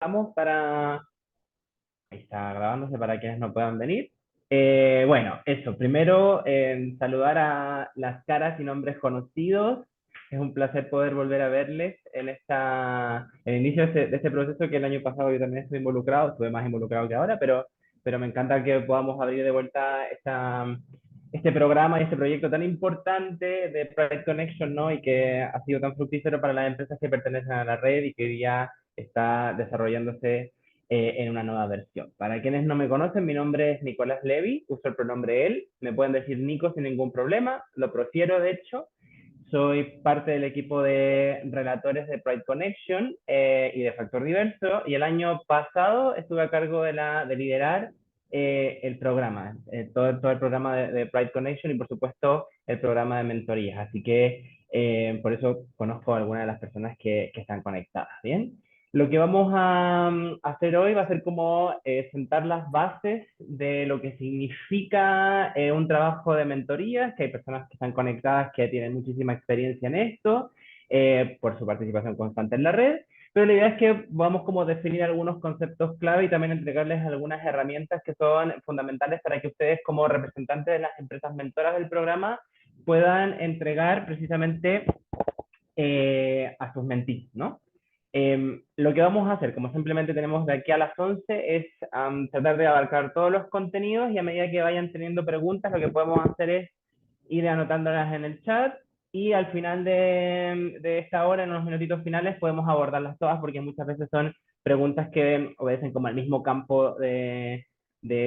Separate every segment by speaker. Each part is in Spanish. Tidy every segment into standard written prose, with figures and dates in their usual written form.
Speaker 1: Vamos para... Ahí está grabándose para quienes no puedan venir. Bueno, eso. Primero, saludar a las caras y nombres conocidos. Es un placer poder volver a verles en el inicio de este proceso que el año pasado yo también estuve involucrado, estuve más involucrado que ahora, pero me encanta que podamos abrir de vuelta este programa y este proyecto tan importante de Pride Connection, ¿no? Y que ha sido tan fructífero para las empresas que pertenecen a la red y que hoy día está desarrollándose en una nueva versión. Para quienes no me conocen, mi nombre es Nicolás Levy, uso el pronombre él, me pueden decir Nico sin ningún problema, lo prefiero de hecho. Soy parte del equipo de relatores de Pride Connection y de Factor Diverso, y el año pasado estuve a cargo de liderar el programa, todo el programa de Pride Connection y por supuesto el programa de mentorías. Así que por eso conozco a algunas de las personas que están conectadas. Bien. Lo que vamos a hacer hoy va a ser como sentar las bases de lo que significa un trabajo de mentoría, que hay personas que están conectadas que tienen muchísima experiencia en esto, por su participación constante en la red, pero la idea es que vamos como a definir algunos conceptos clave y también entregarles algunas herramientas que son fundamentales para que ustedes como representantes de las empresas mentoras del programa puedan entregar precisamente a sus mentees, ¿no? Lo que vamos a hacer, como simplemente tenemos de aquí a las 11, es tratar de abarcar todos los contenidos y a medida que vayan teniendo preguntas, lo que podemos hacer es ir anotándolas en el chat y al final de esta hora, en unos minutitos finales, podemos abordarlas todas porque muchas veces son preguntas que obedecen como al mismo campo de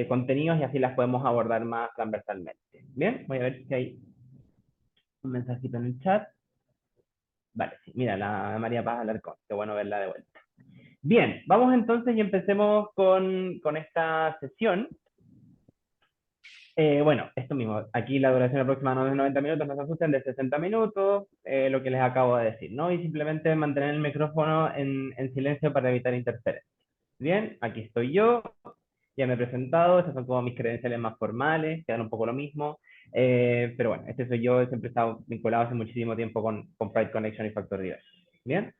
Speaker 1: contenidos y así las podemos abordar más transversalmente. Bien, voy a ver si hay un mensajito en el chat. Vale, sí, mira, la María Paz Alarcón, qué bueno verla de vuelta. Bien, vamos entonces y empecemos con esta sesión. Bueno, esto mismo, aquí la duración aproximada no es de 90 minutos, no se asusten, de 60 minutos, lo que les acabo de decir, ¿no? Y simplemente mantener el micrófono en silencio para evitar interferencias. Bien, aquí estoy yo, ya me he presentado, estas son como mis credenciales más formales, quedan un poco lo mismo, pero bueno, este soy yo, siempre he estado vinculado hace muchísimo tiempo con Pride Connection y Factor Diverso. Bien.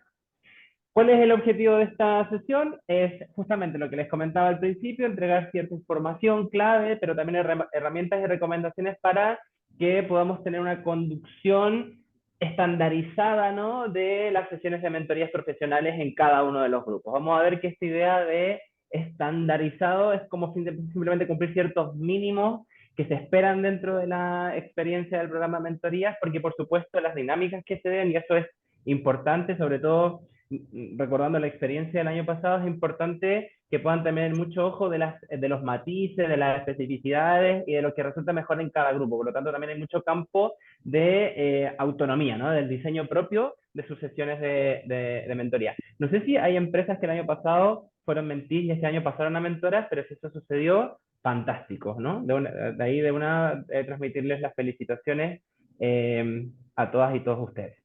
Speaker 1: ¿Cuál es el objetivo de esta sesión? Es justamente lo que les comentaba al principio, entregar cierta información clave, pero también herramientas y recomendaciones para que podamos tener una conducción estandarizada, ¿no?, de las sesiones de mentorías profesionales en cada uno de los grupos. Vamos a ver que esta idea de estandarizado es como simplemente cumplir ciertos mínimos que se esperan dentro de la experiencia del programa de mentorías, porque por supuesto las dinámicas que se den, y eso es importante, sobre todo recordando la experiencia del año pasado, es importante que puedan tener mucho ojo de los matices, de las especificidades y de lo que resulta mejor en cada grupo. Por lo tanto, también hay mucho campo de autonomía, ¿no? Del diseño propio de sus sesiones de mentoría. No sé si hay empresas que el año pasado fueron mentees y este año pasaron a mentoras, pero si eso sucedió, fantástico, ¿no? De ahí de una transmitirles las felicitaciones a todas y todos ustedes.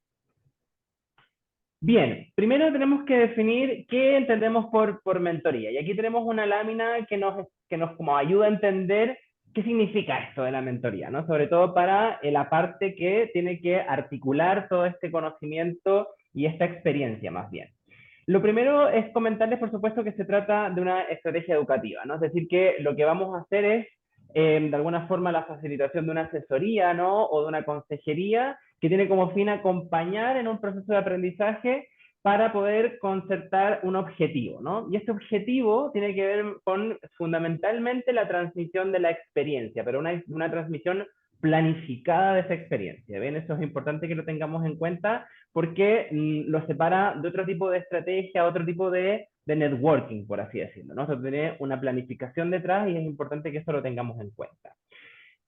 Speaker 1: Bien, primero tenemos que definir qué entendemos por mentoría. Y aquí tenemos una lámina que nos como ayuda a entender qué significa esto de la mentoría, ¿no? Sobre todo para la parte que tiene que articular todo este conocimiento y esta experiencia más bien. Lo primero es comentarles, por supuesto, que se trata de una estrategia educativa, ¿no? Es decir, que lo que vamos a hacer es, de alguna forma, la facilitación de una asesoría, ¿no? O de una consejería que tiene como fin acompañar en un proceso de aprendizaje para poder concertar un objetivo, ¿no? Y este objetivo tiene que ver con fundamentalmente la transmisión de la experiencia, pero una transmisión planificada de esa experiencia. ¿Bien? Eso es importante que lo tengamos en cuenta porque lo separa de otro tipo de estrategia, otro tipo de networking, por así decirlo, ¿no? O sea, tiene una planificación detrás y es importante que eso lo tengamos en cuenta.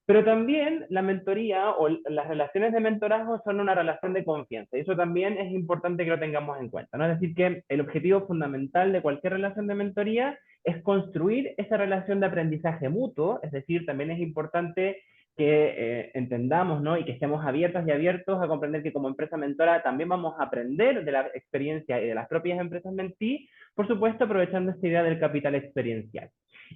Speaker 1: Pero también la mentoría o las relaciones de mentorazgo son una relación de confianza. Y eso también es importante que lo tengamos en cuenta, ¿no? Es decir, que el objetivo fundamental de cualquier relación de mentoría es construir esa relación de aprendizaje mutuo. Es decir, también es importante que entendamos, ¿no? Y que estemos abiertas y abiertos a comprender que como empresa mentora también vamos a aprender de la experiencia y de las propias empresas mentí, por supuesto aprovechando esta idea del capital experiencial.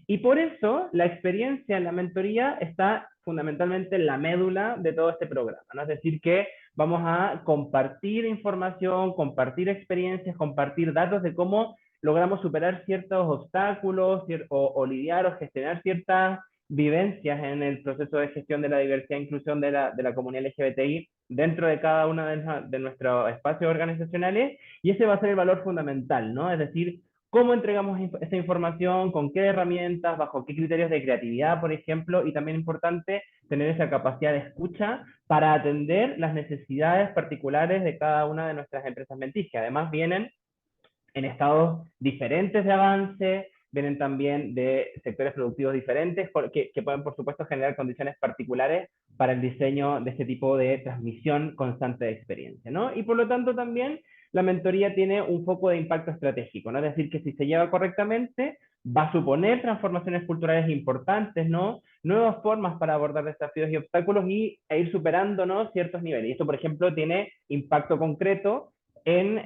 Speaker 1: Y por eso la experiencia en la mentoría está fundamentalmente en la médula de todo este programa, ¿no? Es decir, que vamos a compartir información, compartir experiencias, compartir datos de cómo logramos superar ciertos obstáculos o lidiar o gestionar ciertas vivencias en el proceso de gestión de la diversidad e inclusión de la comunidad LGBTI dentro de cada uno de nuestros espacios organizacionales, y ese va a ser el valor fundamental, ¿no? Es decir, cómo entregamos esa información, con qué herramientas, bajo qué criterios de creatividad, por ejemplo, y también importante tener esa capacidad de escucha para atender las necesidades particulares de cada una de nuestras empresas mentis, que además vienen en estados diferentes de avance, vienen también de sectores productivos diferentes, que pueden, por supuesto, generar condiciones particulares para el diseño de este tipo de transmisión constante de experiencia, ¿no? Y por lo tanto también la mentoría tiene un foco de impacto estratégico, ¿no? Es decir, que si se lleva correctamente, va a suponer transformaciones culturales importantes, ¿no? Nuevas formas para abordar desafíos y obstáculos e ir superando, ¿no? Ciertos niveles. Y esto, por ejemplo, tiene impacto concreto en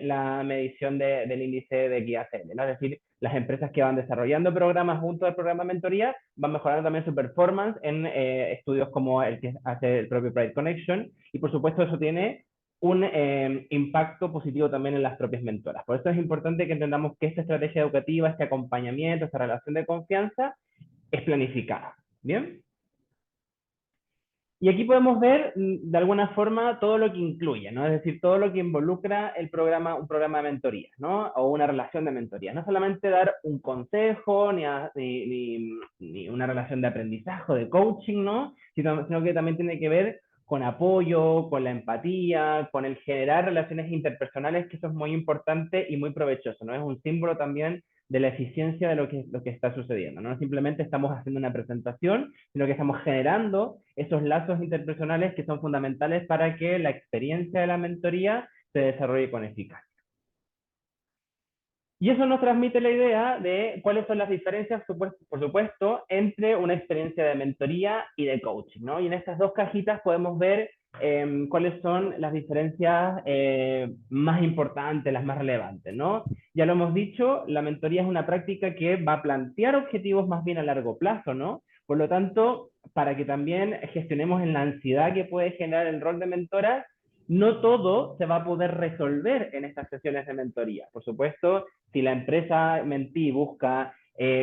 Speaker 1: la medición del índice de guía CL, ¿no? Es decir, las empresas que van desarrollando programas junto al programa de mentoría van mejorando también su performance en estudios como el que hace el propio Pride Connection, y por supuesto eso tiene un impacto positivo también en las propias mentoras. Por eso es importante que entendamos que esta estrategia educativa, este acompañamiento, esta relación de confianza es planificada. ¿Bien? Y aquí podemos ver, de alguna forma, todo lo que incluye, ¿no? Es decir, todo lo que involucra el programa, un programa de mentoría, ¿no? O una relación de mentoría. No solamente dar un consejo, ni una relación de aprendizaje o de coaching, ¿no? Sino que también tiene que ver con apoyo, con la empatía, con el generar relaciones interpersonales, que eso es muy importante y muy provechoso, ¿no? Es un símbolo también de la eficiencia de lo que está sucediendo. No simplemente estamos haciendo una presentación, sino que estamos generando esos lazos interpersonales que son fundamentales para que la experiencia de la mentoría se desarrolle con eficacia. Y eso nos transmite la idea de cuáles son las diferencias, por supuesto, entre una experiencia de mentoría y de coaching, ¿no? Y en estas dos cajitas podemos ver cuáles son las diferencias más importantes, las más relevantes, ¿no? Ya lo hemos dicho, la mentoría es una práctica que va a plantear objetivos más bien a largo plazo, ¿no? Por lo tanto, para que también gestionemos en la ansiedad que puede generar el rol de mentora, no todo se va a poder resolver en estas sesiones de mentoría. Por supuesto, si la empresa mentí busca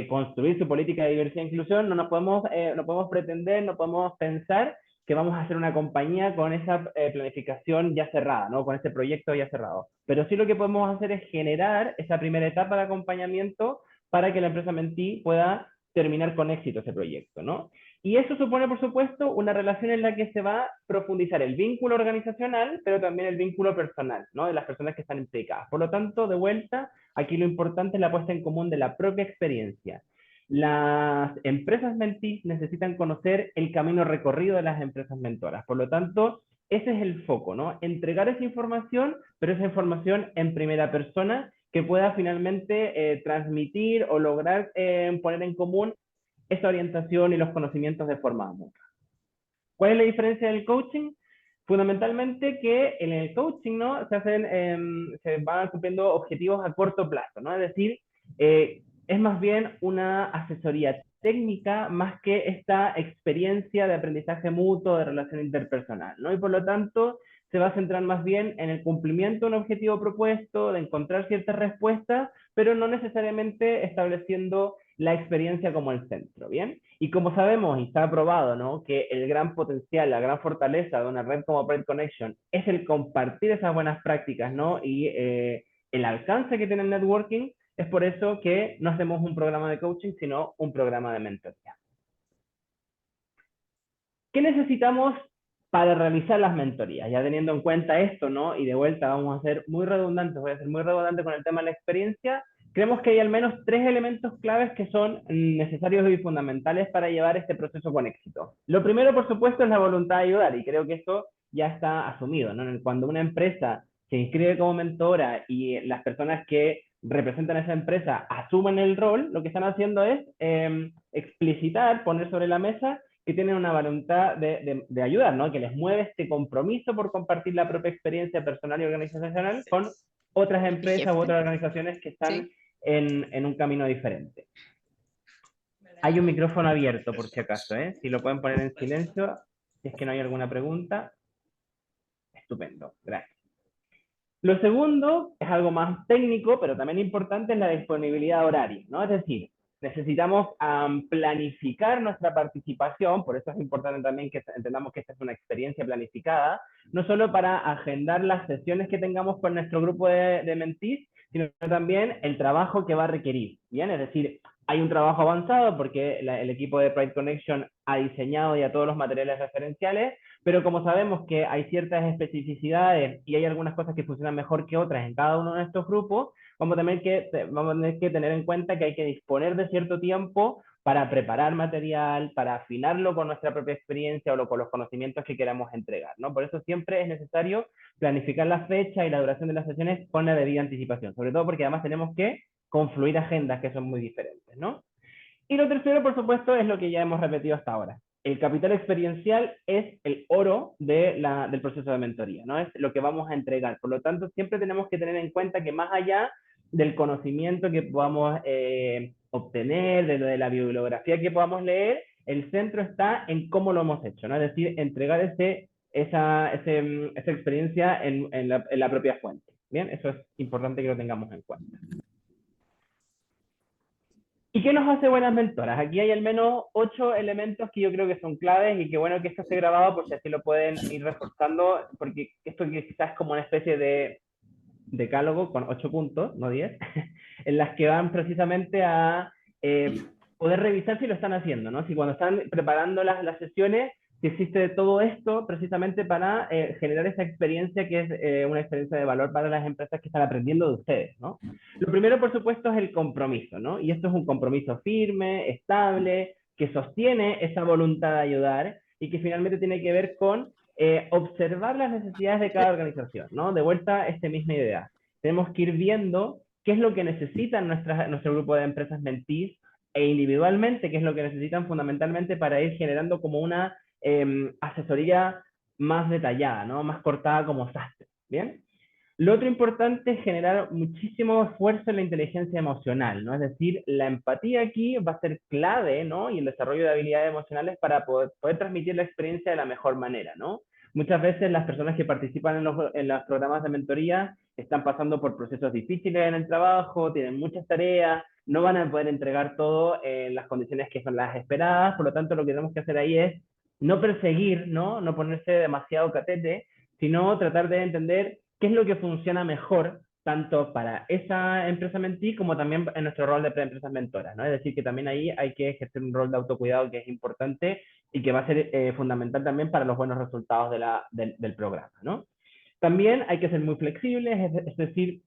Speaker 1: construir su política de diversidad e inclusión, no podemos pretender, no podemos pensar que vamos a hacer una compañía con esa planificación ya cerrada, ¿no? Con ese proyecto ya cerrado. Pero sí lo que podemos hacer es generar esa primera etapa de acompañamiento para que la empresa mentí pueda terminar con éxito ese proyecto, ¿no? Y eso supone, por supuesto, una relación en la que se va a profundizar el vínculo organizacional, pero también el vínculo personal, ¿no? De las personas que están implicadas. Por lo tanto, de vuelta, aquí lo importante es la puesta en común de la propia experiencia. Las empresas mentís necesitan conocer el camino recorrido de las empresas mentoras. Por lo tanto, ese es el foco, ¿no? Entregar esa información, pero esa información en primera persona que pueda finalmente transmitir o lograr poner en común esa orientación y los conocimientos de forma mutua. ¿Cuál es la diferencia del coaching? Fundamentalmente que en el coaching, ¿no? Se van cumpliendo objetivos a corto plazo, ¿no? Es decir, es más bien una asesoría técnica más que esta experiencia de aprendizaje mutuo, de relación interpersonal, ¿no? Y por lo tanto, se va a centrar más bien en el cumplimiento de un objetivo propuesto, de encontrar ciertas respuestas, pero no necesariamente estableciendo la experiencia como el centro, ¿bien? Y como sabemos, y está probado, ¿no? Que el gran potencial, la gran fortaleza de una red como Pride Connection es el compartir esas buenas prácticas, ¿no? Y el alcance que tiene el networking, es por eso que no hacemos un programa de coaching, sino un programa de mentoría. ¿Qué necesitamos para realizar las mentorías? Ya teniendo en cuenta esto, ¿no? Y de vuelta vamos a ser muy redundantes, voy a ser muy redundante con el tema de la experiencia. Creemos que hay al menos 3 elementos claves que son necesarios y fundamentales para llevar este proceso con éxito. Lo primero, por supuesto, es la voluntad de ayudar, y creo que esto ya está asumido, ¿no? Cuando una empresa se inscribe como mentora y las personas que representan a esa empresa asumen el rol, lo que están haciendo es explicitar, poner sobre la mesa que tienen una voluntad de ayudar, ¿no? Que les mueve este compromiso por compartir la propia experiencia personal y organizacional con otras
Speaker 2: Mi
Speaker 1: empresas u
Speaker 2: jefe.
Speaker 1: otras organizaciones que están
Speaker 2: Sí.
Speaker 1: en un camino diferente. Hay un micrófono abierto, por si acaso, ¿eh? Si lo pueden poner en silencio, si es que no hay alguna pregunta. Estupendo, gracias. Lo segundo es algo más técnico, pero también importante, es la disponibilidad horaria, ¿no? Es decir, necesitamos planificar nuestra participación, por eso es importante también que entendamos que esta es una experiencia planificada, no solo para agendar las sesiones que tengamos con nuestro grupo de mentees, sino también el trabajo que va a requerir, ¿bien? Es decir, hay un trabajo avanzado porque el equipo de Pride Connection ha diseñado ya todos los materiales referenciales, pero como sabemos que hay ciertas especificidades y hay algunas cosas que funcionan mejor que otras en cada uno de estos grupos, vamos a tener que tener en cuenta que hay que disponer de cierto tiempo para preparar material, para afinarlo con nuestra propia experiencia o con los conocimientos que queramos entregar, ¿no? Por eso siempre es necesario planificar la fecha y la duración de las sesiones con la debida anticipación, sobre todo porque además tenemos que confluir agendas que son muy diferentes, ¿no? Y lo tercero, por supuesto, es lo que ya hemos repetido hasta ahora. El capital experiencial es el oro del proceso de mentoría, ¿no? Es lo que vamos a entregar. Por lo tanto, siempre tenemos que tener en cuenta que más allá del conocimiento que podamos obtener, de la bibliografía que podamos leer, el centro está en cómo lo hemos hecho, ¿no? Es decir, entregar esa experiencia en la propia fuente. Bien, eso es importante que lo tengamos en cuenta. ¿Y qué nos hace buenas mentoras? Aquí hay al menos 8 elementos que yo creo que son claves y que bueno que esto esté grabado por si así lo pueden ir reforzando, porque esto quizás es como una especie de decálogo con 8 puntos, no 10, en las que van precisamente a poder revisar si lo están haciendo, ¿no? Si cuando están preparando las sesiones, si existe todo esto precisamente para generar esa experiencia que es una experiencia de valor para las empresas que están aprendiendo de ustedes, ¿no? Lo primero, por supuesto, es el compromiso, ¿no? Y esto es un compromiso firme, estable, que sostiene esa voluntad de ayudar y que finalmente tiene que ver con observar las necesidades de cada organización, ¿no? De vuelta, esta misma idea. Tenemos que ir viendo qué es lo que necesitan nuestro grupo de empresas mentees e individualmente qué es lo que necesitan fundamentalmente para ir generando como una asesoría más detallada, ¿no? Más cortada como sastre, ¿bien? Lo otro importante es generar muchísimo esfuerzo en la inteligencia emocional, ¿no? Es decir, la empatía aquí va a ser clave, ¿no? Y el desarrollo de habilidades emocionales para poder transmitir la experiencia de la mejor manera, ¿no? Muchas veces las personas que participan en los programas de mentoría están pasando por procesos difíciles en el trabajo, tienen muchas tareas, no van a poder entregar todo en las condiciones que son las esperadas, por lo tanto lo que tenemos que hacer ahí es no perseguir, ¿no? No ponerse demasiado catete, sino tratar de entender qué es lo que funciona mejor tanto para esa empresa mentí como también en nuestro rol de empresas mentoras, ¿no? Es decir, que también ahí hay que ejercer un rol de autocuidado que es importante y que va a ser fundamental también para los buenos resultados del programa, ¿no? También hay que ser muy flexibles, es decir,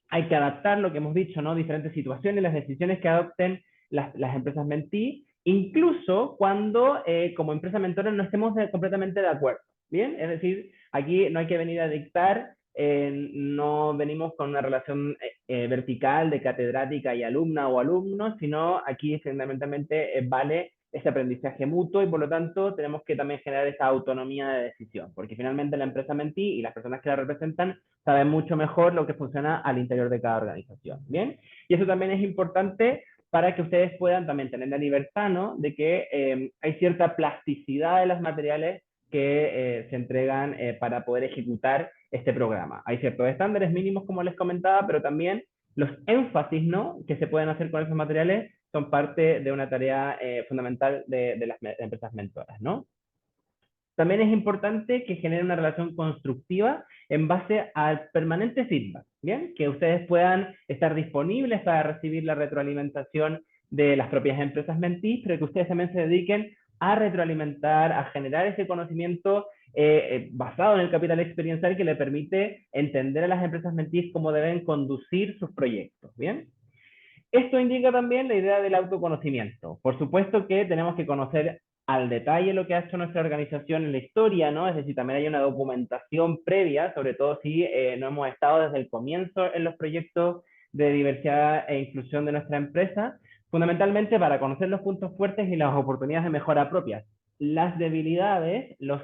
Speaker 1: hay que adaptar lo que hemos dicho, ¿no? Diferentes situaciones, las decisiones que adopten las empresas mentí, incluso cuando como empresa mentora no estemos completamente de acuerdo, ¿bien? Es decir, aquí no hay que venir a dictar, no venimos con una relación vertical de catedrática y alumna o alumno, sino aquí fundamentalmente vale ese aprendizaje mutuo y por lo tanto tenemos que también generar esa autonomía de decisión, porque finalmente la empresa mentí y las personas que la representan saben mucho mejor lo que funciona al interior de cada organización, ¿bien? Y eso también es importante para que ustedes puedan también tener la libertad, ¿no? De que hay cierta plasticidad de los materiales que se entregan para poder ejecutar este programa. Hay ciertos estándares mínimos, como les comentaba, pero también los énfasis, ¿no? Que se pueden hacer con esos materiales son parte de una tarea fundamental de las empresas mentoras, ¿no? También es importante que genere una relación constructiva en base al permanente feedback, ¿bien? Que ustedes puedan estar disponibles para recibir la retroalimentación de las propias empresas mentees, pero que ustedes también se dediquen a retroalimentar, a generar ese conocimiento basado en el capital experiencial que le permite entender a las empresas mentees cómo deben conducir sus proyectos, ¿bien? Esto indica también la idea del autoconocimiento. Por supuesto que tenemos que conocer al detalle lo que ha hecho nuestra organización en la historia, ¿no? Es decir, también hay una documentación previa, sobre todo si no hemos estado desde el comienzo en los proyectos de diversidad e inclusión de nuestra empresa, fundamentalmente para conocer los puntos fuertes y las oportunidades de mejora propias. Las debilidades, los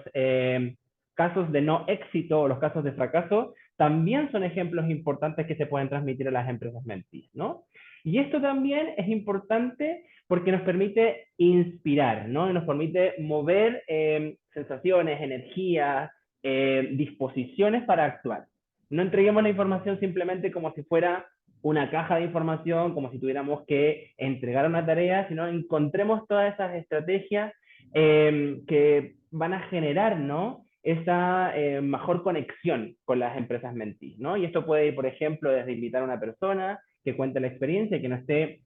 Speaker 1: casos de no éxito o los casos de fracaso, también son ejemplos importantes que se pueden transmitir a las empresas mentees, ¿no? Y esto también es importante porque nos permite inspirar, ¿no? Nos permite mover sensaciones, energías, disposiciones para actuar. No entreguemos la información simplemente como si fuera una caja de información, como si tuviéramos que entregar una tarea, sino encontremos todas esas estrategias que van a generar, ¿no? Esa mejor conexión con las empresas mentees, ¿no? Y esto puede ir, por ejemplo, desde invitar a una persona que cuente la experiencia, que no esté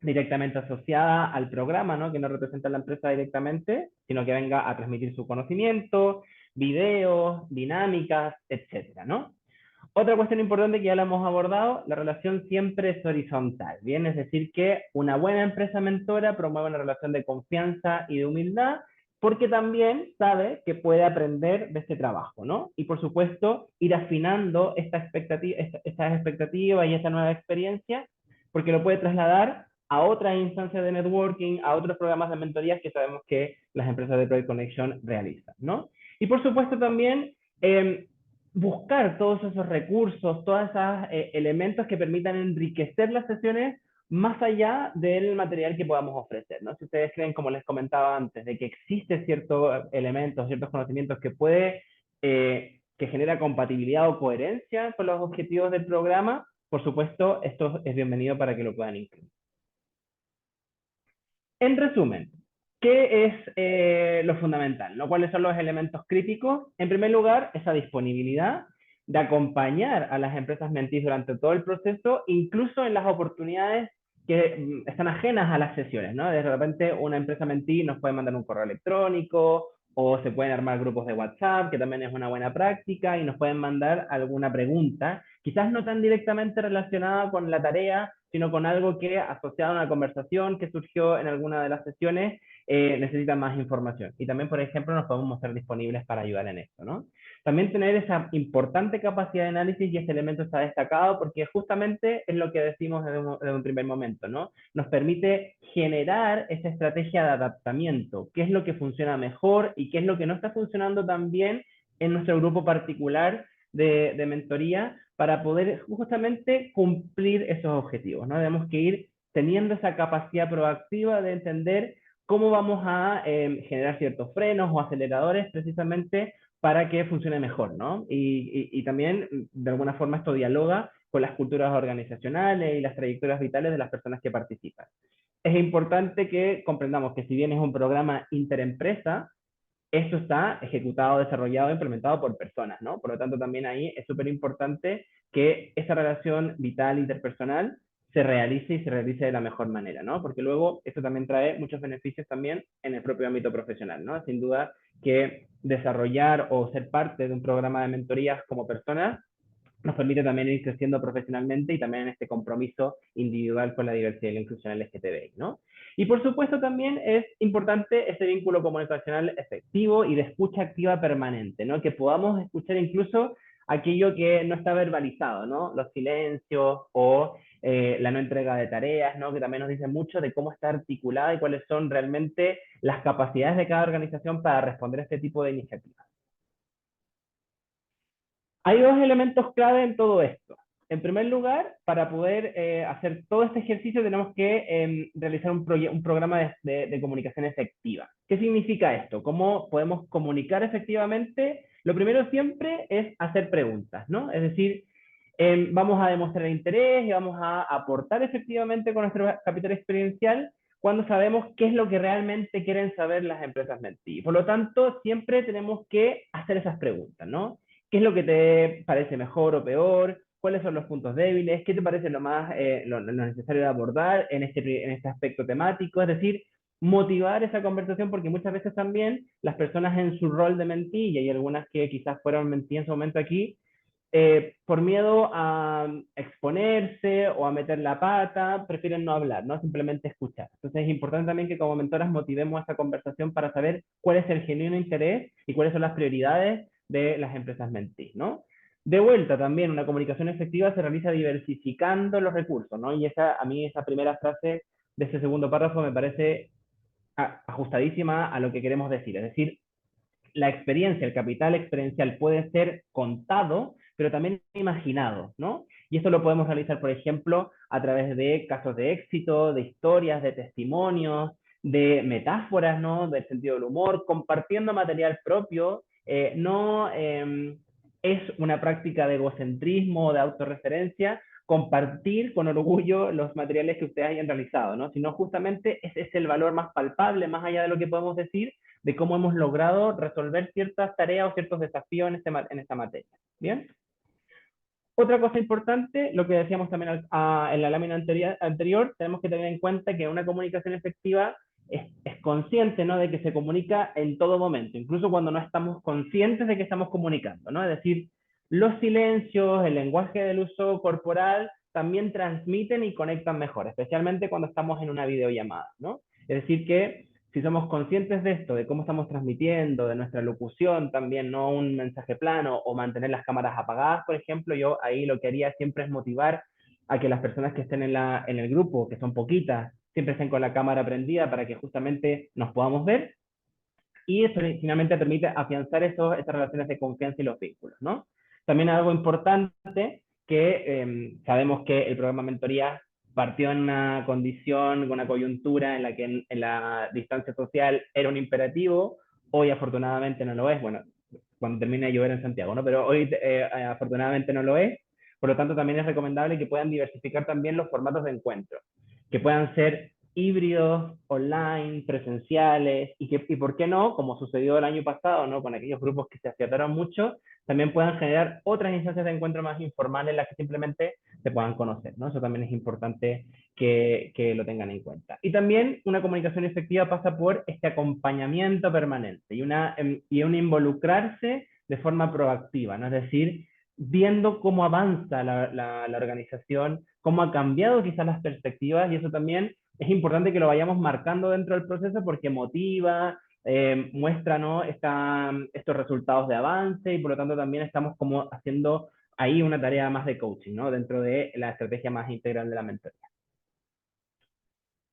Speaker 1: directamente asociada al programa, ¿no? Que no representa a la empresa directamente, sino que venga a transmitir su conocimiento, videos, dinámicas, etcétera, ¿no? Otra cuestión importante que ya la hemos abordado, la relación siempre es horizontal, ¿bien? Es decir, que una buena empresa mentora promueve una relación de confianza y de humildad, porque también sabe que puede aprender de este trabajo, ¿no? Y por supuesto, ir afinando estas expectativas y esta nueva experiencia, porque lo puede trasladar a otras instancias de networking, a otros programas de mentorías que sabemos que las empresas de Project Connection realizan, ¿no? Y por supuesto también buscar todos esos recursos, todos esos elementos que permitan enriquecer las sesiones más allá del material que podamos ofrecer, ¿no? Si ustedes creen, como les comentaba antes, de que existe ciertos elementos, ciertos conocimientos que genera compatibilidad o coherencia con los objetivos del programa, por supuesto, esto es bienvenido para que lo puedan incluir. En resumen, ¿qué es lo fundamental? ¿No? ¿Cuáles son los elementos críticos? En primer lugar, esa disponibilidad de acompañar a las empresas mentees durante todo el proceso, incluso en las oportunidades que están ajenas a las sesiones, ¿no? De repente una empresa mentee nos puede mandar un correo electrónico o se pueden armar grupos de WhatsApp, que también es una buena práctica, y nos pueden mandar alguna pregunta, quizás no tan directamente relacionada con la tarea, sino con algo que asociado a una conversación que surgió en alguna de las sesiones, necesita más información. Y también, por ejemplo, nos podemos mostrar disponibles para ayudar en esto, ¿no? También tener esa importante capacidad de análisis, y este elemento está destacado porque justamente es lo que decimos desde un primer momento, ¿no? Nos permite generar esa estrategia de adaptamiento, qué es lo que funciona mejor y qué es lo que no está funcionando tan bien en nuestro grupo particular de mentoría, para poder justamente cumplir esos objetivos, ¿no? Tenemos que ir teniendo esa capacidad proactiva de entender cómo vamos a generar ciertos frenos o aceleradores precisamente para que funcione mejor, ¿no? Y también, de alguna forma, esto dialoga con las culturas organizacionales y las trayectorias vitales de las personas que participan. Es importante que comprendamos que si bien es un programa interempresa, esto está ejecutado, desarrollado, implementado por personas, ¿no? Por lo tanto, también ahí es súper importante que esa relación vital interpersonal se realice y se realice de la mejor manera, ¿no? Porque luego esto también trae muchos beneficios también en el propio ámbito profesional, ¿no? Sin duda que desarrollar o ser parte de un programa de mentorías como persona nos permite también ir creciendo profesionalmente y también en este compromiso individual con la diversidad y la inclusión LGTBI, ¿no? Y por supuesto también es importante ese vínculo comunicacional efectivo y de escucha activa permanente, ¿no? Que podamos escuchar incluso aquello que no está verbalizado, ¿no? Los silencios o la no entrega de tareas, ¿no? Que también nos dice mucho de cómo está articulada y cuáles son realmente las capacidades de cada organización para responder a este tipo de iniciativas. Hay dos elementos clave en todo esto. En primer lugar, para poder hacer todo este ejercicio tenemos que realizar un programa de comunicación efectiva. ¿Qué significa esto? ¿Cómo podemos comunicar efectivamente? Lo primero siempre es hacer preguntas, ¿no? Es decir, vamos a demostrar interés y vamos a aportar efectivamente con nuestro capital experiencial cuando sabemos qué es lo que realmente quieren saber las empresas mentee. Por lo tanto, siempre tenemos que hacer esas preguntas, ¿no? ¿Qué es lo que te parece mejor o peor? ¿Cuáles son los puntos débiles? ¿Qué te parece lo necesario de abordar en este aspecto temático? Es decir, motivar esa conversación, porque muchas veces también las personas en su rol de mentee, y hay algunas que quizás fueron mentee en su momento aquí, por miedo a exponerse o a meter la pata, prefieren no hablar, ¿no? Simplemente escuchar. Entonces es importante también que como mentoras motivemos esa conversación para saber cuál es el genuino interés y cuáles son las prioridades de las empresas mentees, ¿no? De vuelta también, una comunicación efectiva se realiza diversificando los recursos, ¿no? Y a mí esa primera frase de ese segundo párrafo me parece ajustadísima a lo que queremos decir. Es decir, la experiencia, el capital experiencial puede ser contado, pero también imaginado, ¿no? Y esto lo podemos realizar, por ejemplo, a través de casos de éxito, de historias, de testimonios, de metáforas, ¿no? Del sentido del humor, compartiendo material propio, no es una práctica de egocentrismo, de autorreferencia, compartir con orgullo los materiales que ustedes hayan realizado, ¿no? Sino justamente ese es el valor más palpable, más allá de lo que podemos decir, de cómo hemos logrado resolver ciertas tareas o ciertos desafíos en esta materia. ¿Bien? Otra cosa importante, lo que decíamos también en la lámina anterior, tenemos que tener en cuenta que una comunicación efectiva es consciente, ¿no?, de que se comunica en todo momento, incluso cuando no estamos conscientes de que estamos comunicando, ¿no? Es decir, los silencios, el lenguaje del uso corporal también transmiten y conectan mejor, especialmente cuando estamos en una videollamada, ¿no? Es decir, que si somos conscientes de esto, de cómo estamos transmitiendo, de nuestra locución también, no un mensaje plano o mantener las cámaras apagadas, por ejemplo, yo ahí lo que haría siempre es motivar a que las personas que estén en el grupo, que son poquitas, siempre estén con la cámara prendida para que justamente nos podamos ver y eso finalmente permite afianzar esas relaciones de confianza y los vínculos, ¿no? También algo importante que sabemos que el programa Mentoría partió en una condición, una coyuntura en la que en la distancia social era un imperativo, hoy afortunadamente no lo es, bueno, cuando termine de llover en Santiago, ¿no? Pero hoy afortunadamente no lo es, por lo tanto también es recomendable que puedan diversificar también los formatos de encuentro, que puedan ser híbridos, online, presenciales, y por qué no, como sucedió el año pasado, ¿no?, con aquellos grupos que se afiataron mucho, también puedan generar otras instancias de encuentro más informales en las que simplemente se puedan conocer, ¿no? Eso también es importante que lo tengan en cuenta. Y también una comunicación efectiva pasa por este acompañamiento permanente y un involucrarse de forma proactiva, ¿no? Es decir, viendo cómo avanza la organización, cómo ha cambiado quizás las perspectivas, y eso también es importante que lo vayamos marcando dentro del proceso porque motiva, muestra, ¿no?, estos resultados de avance, y por lo tanto también estamos como haciendo ahí una tarea más de coaching, ¿no?, dentro de la estrategia más integral de la mentoría.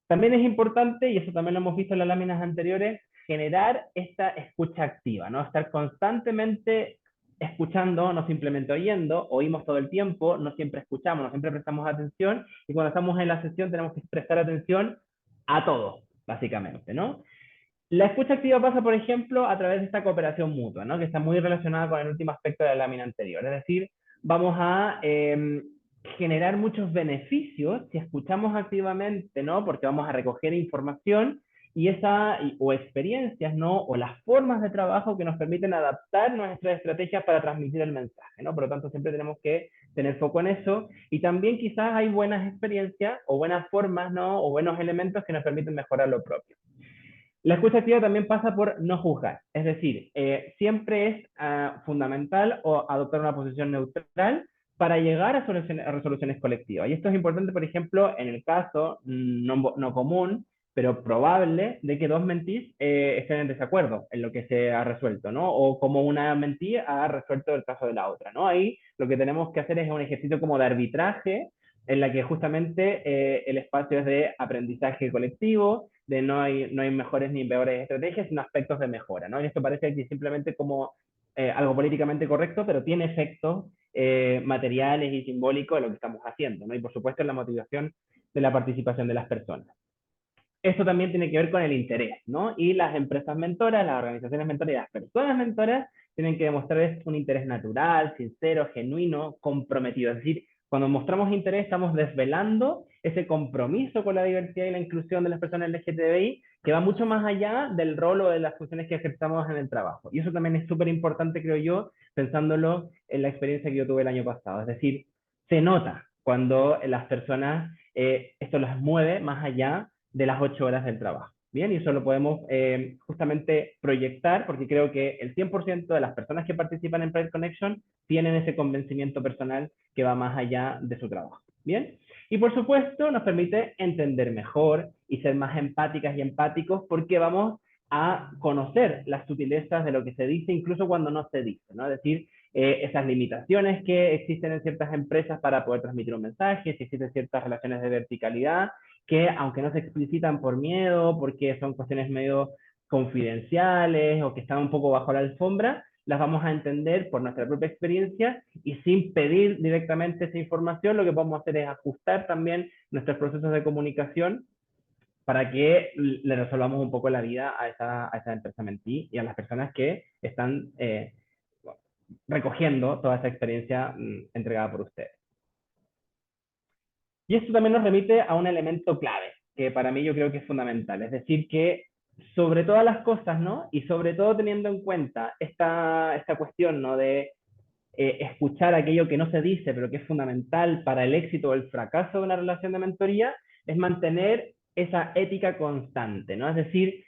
Speaker 1: También es importante, y eso también lo hemos visto en las láminas anteriores, generar esta escucha activa, ¿no? Estar constantemente escuchando, no simplemente oyendo, oímos todo el tiempo, no siempre escuchamos, no siempre prestamos atención, y cuando estamos en la sesión tenemos que prestar atención a todo, básicamente, ¿no? La escucha activa pasa, por ejemplo, a través de esta cooperación mutua, ¿no?, que está muy relacionada con el último aspecto de la lámina anterior. Es decir, vamos a generar muchos beneficios si escuchamos activamente, ¿no?, porque vamos a recoger información o experiencias, ¿no?, o las formas de trabajo que nos permiten adaptar nuestras estrategias para transmitir el mensaje, ¿no? Por lo tanto, siempre tenemos que tener foco en eso. Y también quizás hay buenas experiencias o buenas formas, ¿no?, o buenos elementos que nos permiten mejorar lo propio. La escucha activa también pasa por no juzgar, es decir, siempre es fundamental adoptar una posición neutral para llegar a resoluciones colectivas. Y esto es importante, por ejemplo, en el caso no común, pero probable, de que dos mentís estén en desacuerdo en lo que se ha resuelto, ¿no? O como una mentí ha resuelto el caso de la otra, ¿no? Ahí lo que tenemos que hacer es un ejercicio como de arbitraje en la que justamente el espacio es de aprendizaje colectivo, de no hay mejores ni peores estrategias, sino aspectos de mejora, ¿no? Y esto parece que simplemente como algo políticamente correcto, pero tiene efectos materiales y simbólicos de lo que estamos haciendo, ¿no? Y por supuesto en la motivación de la participación de las personas. Esto también tiene que ver con el interés, ¿no? Y las empresas mentoras, las organizaciones mentoras y las personas mentoras tienen que demostrar un interés natural, sincero, genuino, comprometido. Es decir, cuando mostramos interés estamos desvelando ese compromiso con la diversidad y la inclusión de las personas LGTBI, que va mucho más allá del rol o de las funciones que ejercamos en el trabajo. Y eso también es súper importante, creo yo, pensándolo en la experiencia que yo tuve el año pasado. Es decir, se nota cuando las personas, esto las mueve más allá de las 8 horas del trabajo. Bien, y eso lo podemos justamente proyectar porque creo que el 100% de las personas que participan en Pride Connection tienen ese convencimiento personal que va más allá de su trabajo. Bien, y por supuesto nos permite entender mejor y ser más empáticas y empáticos porque vamos a conocer las sutilezas de lo que se dice incluso cuando no se dice, ¿no? Es decir, esas limitaciones que existen en ciertas empresas para poder transmitir un mensaje, si existen ciertas relaciones de verticalidad, que aunque no se explicitan por miedo, porque son cuestiones medio confidenciales o que están un poco bajo la alfombra, las vamos a entender por nuestra propia experiencia y sin pedir directamente esa información, lo que podemos hacer es ajustar también nuestros procesos de comunicación para que le resolvamos un poco la vida a esa empresa mentí y a las personas que están recogiendo toda esa experiencia entregada por ustedes. Y esto también nos remite a un elemento clave, que para mí yo creo que es fundamental, es decir, que sobre todas las cosas, ¿no? Y sobre todo teniendo en cuenta esta cuestión, ¿no? De escuchar aquello que no se dice, pero que es fundamental para el éxito o el fracaso de una relación de mentoría, es mantener esa ética constante, ¿no? Es decir,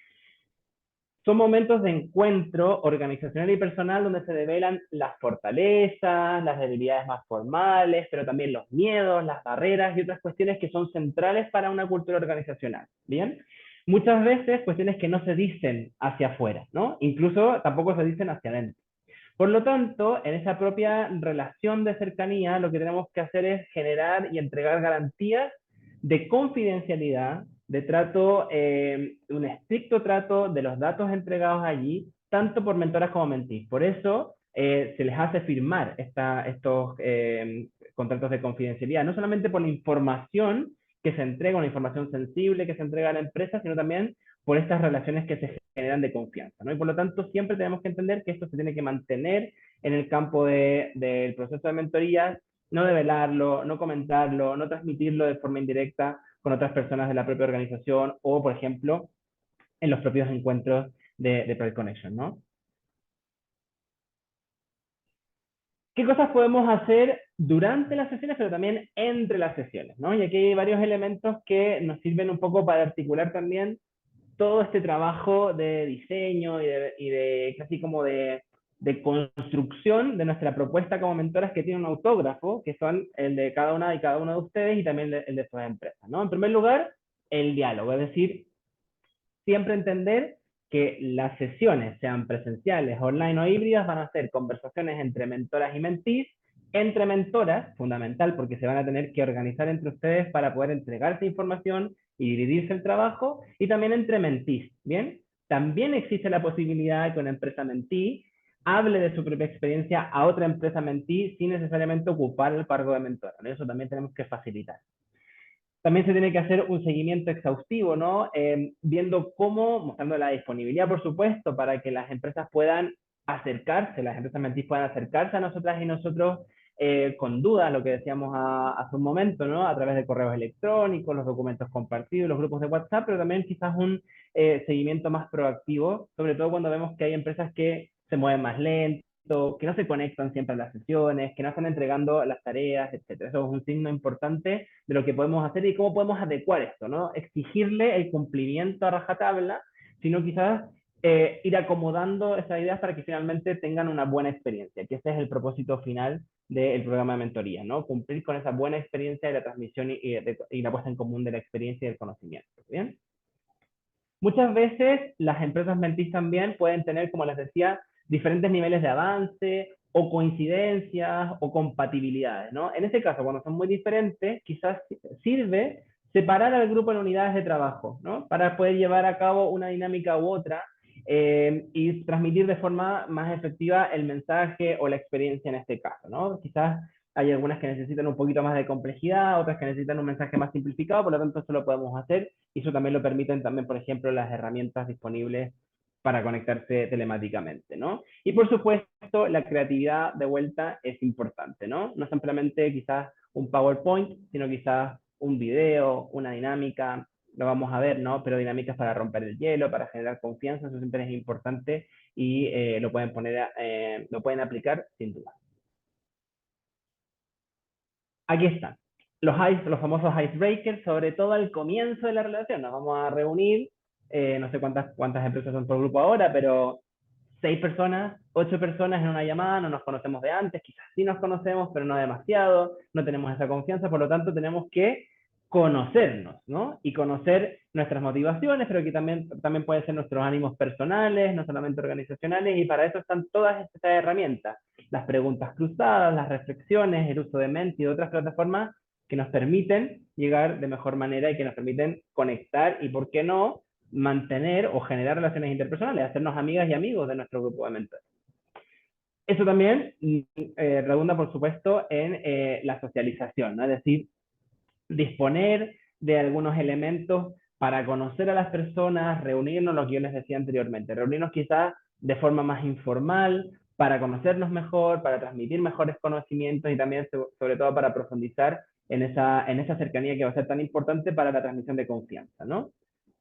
Speaker 1: son momentos de encuentro organizacional y personal donde se develan las fortalezas, las debilidades más formales, pero también los miedos, las barreras y otras cuestiones que son centrales para una cultura organizacional. ¿Bien? Muchas veces cuestiones que no se dicen hacia afuera, ¿no? Incluso tampoco se dicen hacia adentro. Por lo tanto, en esa propia relación de cercanía, lo que tenemos que hacer es generar y entregar garantías de confidencialidad, de trato, un estricto trato de los datos entregados allí, tanto por mentoras como mentís. Por eso se les hace firmar estos contratos de confidencialidad, no solamente por la información que se entrega, una información sensible que se entrega a la empresa, sino también por estas relaciones que se generan de confianza, ¿no? Y por lo tanto, siempre tenemos que entender que esto se tiene que mantener en el campo del proceso de mentoría, no develarlo, no comentarlo, no transmitirlo de forma indirecta con otras personas de la propia organización o, por ejemplo, en los propios encuentros de Pride Connection, ¿no? ¿Qué cosas podemos hacer durante las sesiones, pero también entre las sesiones, ¿no? Y aquí hay varios elementos que nos sirven un poco para articular también todo este trabajo de diseño y de casi como de construcción de nuestra propuesta como mentoras que tiene un autógrafo, que son el de cada una y cada uno de ustedes y también el de sus empresas, ¿no? En primer lugar, el diálogo, es decir, siempre entender que las sesiones, sean presenciales, online o híbridas, van a ser conversaciones entre mentoras y mentís, entre mentoras, fundamental, porque se van a tener que organizar entre ustedes para poder entregarse información y dividirse el trabajo, y también entre mentís, ¿bien? También existe la posibilidad de que una empresa mentí hable de su propia experiencia a otra empresa mentí sin necesariamente ocupar el cargo de mentora, ¿no? Eso también tenemos que facilitar. También se tiene que hacer un seguimiento exhaustivo, ¿no? Viendo cómo, mostrando la disponibilidad, por supuesto, para que las empresas puedan acercarse, las empresas mentis puedan acercarse a nosotras y nosotros con dudas, lo que decíamos hace un momento, ¿no? A través de correos electrónicos, los documentos compartidos, los grupos de WhatsApp, pero también quizás un seguimiento más proactivo, sobre todo cuando vemos que hay empresas que se mueven más lento, que no se conectan siempre a las sesiones, que no están entregando las tareas, etcétera. Eso es un signo importante de lo que podemos hacer y cómo podemos adecuar esto, ¿no? Exigirle el cumplimiento a rajatabla, sino quizás ir acomodando esas ideas para que finalmente tengan una buena experiencia, que ese es el propósito final del programa de mentoría, ¿no? Cumplir con esa buena experiencia de la transmisión y la puesta en común de la experiencia y del conocimiento, ¿bien? Muchas veces las empresas mentis también pueden tener, como les decía, diferentes niveles de avance o coincidencias o compatibilidades, ¿no? En este caso, cuando son muy diferentes, quizás sirve separar al grupo en unidades de trabajo, ¿no? Para poder llevar a cabo una dinámica u otra y transmitir de forma más efectiva el mensaje o la experiencia en este caso, ¿no? Quizás hay algunas que necesitan un poquito más de complejidad, otras que necesitan un mensaje más simplificado, por lo tanto eso lo podemos hacer y eso también lo permiten también, por ejemplo, las herramientas disponibles para conectarse telemáticamente, ¿no? Y por supuesto, la creatividad de vuelta es importante, ¿no? No simplemente quizás un PowerPoint, sino quizás un video, una dinámica, lo vamos a ver, ¿no? Pero dinámicas para romper el hielo, para generar confianza, eso siempre es importante y lo pueden poner, lo pueden aplicar sin duda. Aquí están. Los famosos icebreakers, sobre todo al comienzo de la relación. Nos vamos a reunir, no sé cuántas empresas son por grupo ahora, pero 6 personas, 8 personas en una llamada, no nos conocemos de antes, quizás sí nos conocemos, pero no demasiado, no tenemos esa confianza, por lo tanto tenemos que conocernos, ¿no? Y conocer nuestras motivaciones, pero que también pueden ser nuestros ánimos personales, no solamente organizacionales, y para eso están todas estas herramientas, las preguntas cruzadas, las reflexiones, el uso de Menti y de otras plataformas que nos permiten llegar de mejor manera y que nos permiten conectar y, ¿por qué no?, mantener o generar relaciones interpersonales, hacernos amigas y amigos de nuestro grupo de mentores. Eso también redunda, por supuesto, en la socialización, ¿no? Es decir, disponer de algunos elementos para conocer a las personas, reunirnos, lo que yo les decía anteriormente, reunirnos quizás de forma más informal, para conocernos mejor, para transmitir mejores conocimientos y también, sobre todo, para profundizar en esa cercanía que va a ser tan importante para la transmisión de confianza, ¿no?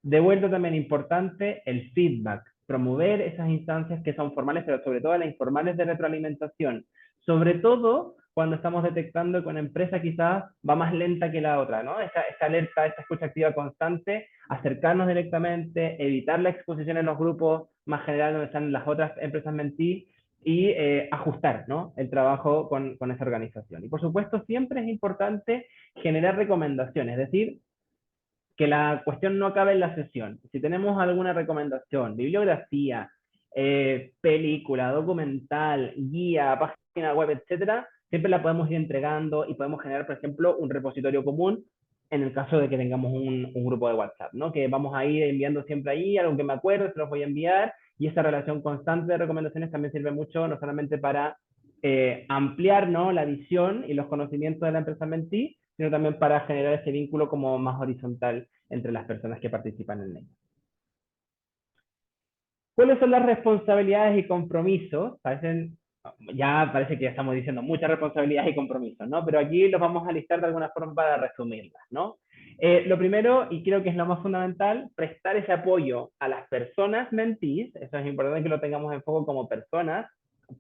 Speaker 1: De vuelta también importante el feedback, promover esas instancias que son formales, pero sobre todo las informales de retroalimentación, sobre todo cuando estamos detectando que una empresa quizás va más lenta que la otra, ¿no? Esa alerta, esa escucha activa constante, acercarnos directamente, evitar la exposición en los grupos más generales donde están las otras empresas mentí y ajustar, ¿no? El trabajo con esa organización. Y por supuesto, siempre es importante generar recomendaciones, es decir, que la cuestión no acabe en la sesión. Si tenemos alguna recomendación, bibliografía, película, documental, guía, página web, etcétera, siempre la podemos ir entregando y podemos generar, por ejemplo, un repositorio común en el caso de que tengamos un grupo de WhatsApp, ¿no? Que vamos a ir enviando siempre ahí, algo que me acuerdo, se los voy a enviar, y esta relación constante de recomendaciones también sirve mucho, no solamente para ampliar, ¿no?, la visión y los conocimientos de la empresa mentí, sino también para generar ese vínculo como más horizontal entre las personas que participan en ella. ¿Cuáles son las responsabilidades y compromisos? Ya parece que ya estamos diciendo muchas responsabilidades y compromisos, ¿no? Pero aquí los vamos a listar de alguna forma para resumirlas, ¿no? Lo primero, y creo que es lo más fundamental, prestar ese apoyo a las personas mentís. Eso es importante que lo tengamos en foco como personas.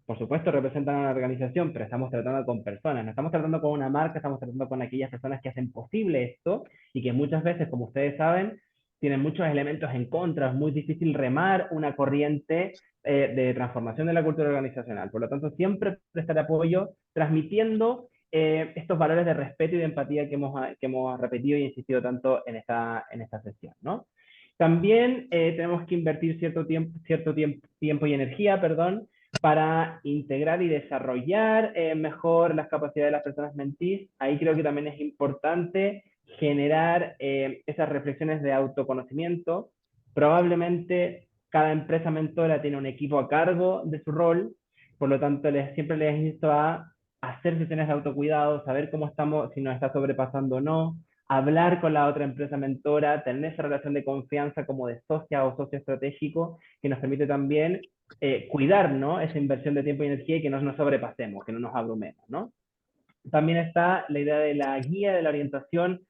Speaker 1: Por supuesto representan a una organización, pero estamos tratando con personas, no estamos tratando con una marca, estamos tratando con aquellas personas que hacen posible esto y que muchas veces, como ustedes saben, tienen muchos elementos en contra, es muy difícil remar una corriente de transformación de la cultura organizacional. Por lo tanto, siempre prestar apoyo transmitiendo estos valores de respeto y de empatía que hemos repetido y insistido tanto en esta sesión, ¿no? También tenemos que invertir tiempo y energía, perdón, para integrar y desarrollar mejor las capacidades de las personas mentís. Ahí creo que también es importante generar esas reflexiones de autoconocimiento. Probablemente cada empresa mentora tiene un equipo a cargo de su rol, por lo tanto siempre les insto a hacer sesiones de autocuidado, saber cómo estamos, si nos está sobrepasando o no, hablar con la otra empresa mentora, tener esa relación de confianza como de socia o socio estratégico que nos permite también cuidar, ¿no?, esa inversión de tiempo y energía y que no nos sobrepasemos, que no nos abrumemos, ¿no? También está la idea de la guía, de la orientación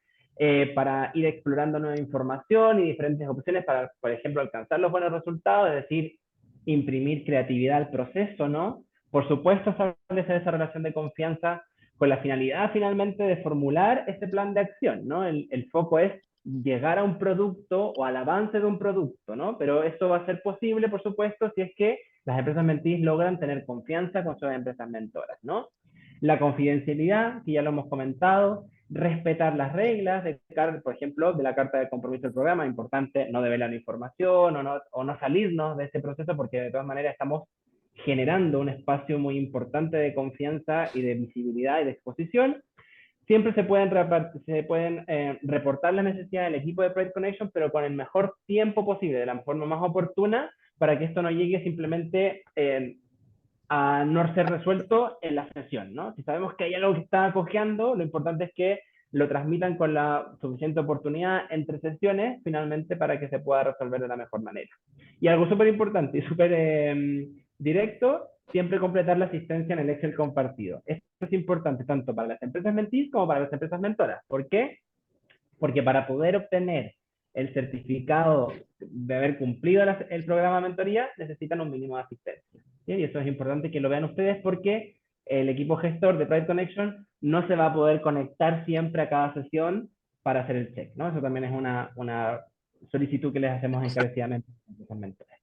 Speaker 1: para ir explorando nueva información y diferentes opciones para, por ejemplo, alcanzar los buenos resultados, es decir, imprimir creatividad al proceso, ¿no? Por supuesto, establecer esa relación de confianza con la finalidad finalmente de formular este plan de acción, ¿no? El foco es llegar a un producto o al avance de un producto, ¿no? Pero esto va a ser posible, por supuesto, si es que las empresas mentís logran tener confianza con sus empresas mentoras, ¿no? La confidencialidad, que ya lo hemos comentado, respetar las reglas, por ejemplo, de la carta de compromiso del programa, importante no develar información o no salirnos de ese proceso porque de todas maneras estamos generando un espacio muy importante de confianza y de visibilidad y de exposición. Siempre se pueden reportar las necesidades del equipo de Project Connection, pero con el mejor tiempo posible, de la forma más oportuna, para que esto no llegue simplemente a no ser resuelto en la sesión, ¿no? Si sabemos que hay algo que está cojeando, lo importante es que lo transmitan con la suficiente oportunidad entre sesiones, finalmente, para que se pueda resolver de la mejor manera. Y algo súper importante y súper directo, siempre completar la asistencia en el Excel compartido. Esto es importante tanto para las empresas mentís como para las empresas mentoras. ¿Por qué? Porque para poder obtener el certificado de haber cumplido el programa de mentoría, necesitan un mínimo de asistencia. ¿Sí? Y eso es importante que lo vean ustedes porque el equipo gestor de Pride Connection no se va a poder conectar siempre a cada sesión para hacer el check, ¿no? Eso también es una solicitud que les hacemos encarecidamente a los mentores.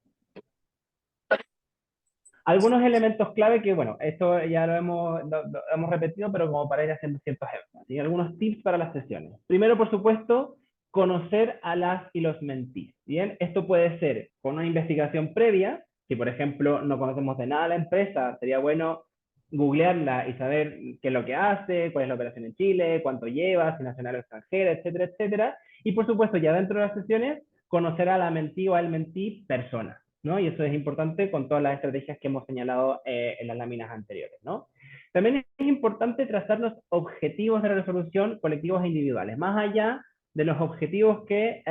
Speaker 1: Algunos elementos clave que, bueno, esto ya lo hemos repetido, pero como para ir haciendo ciertos énfasis. ¿Sí? Algunos tips para las sesiones. Primero, por supuesto, conocer a las y los mentís. Bien, esto puede ser con una investigación previa. Si, por ejemplo, no conocemos de nada la empresa, sería bueno googlearla y saber qué es lo que hace, cuál es la operación en Chile, cuánto lleva, si nacional o extranjera, etcétera, etcétera. Y, por supuesto, ya dentro de las sesiones, conocer a la mentí o al mentí persona, ¿no? Y eso es importante con todas las estrategias que hemos señalado en las láminas anteriores, ¿no? También es importante trazar los objetivos de resolución colectivos e individuales, más allá de los objetivos que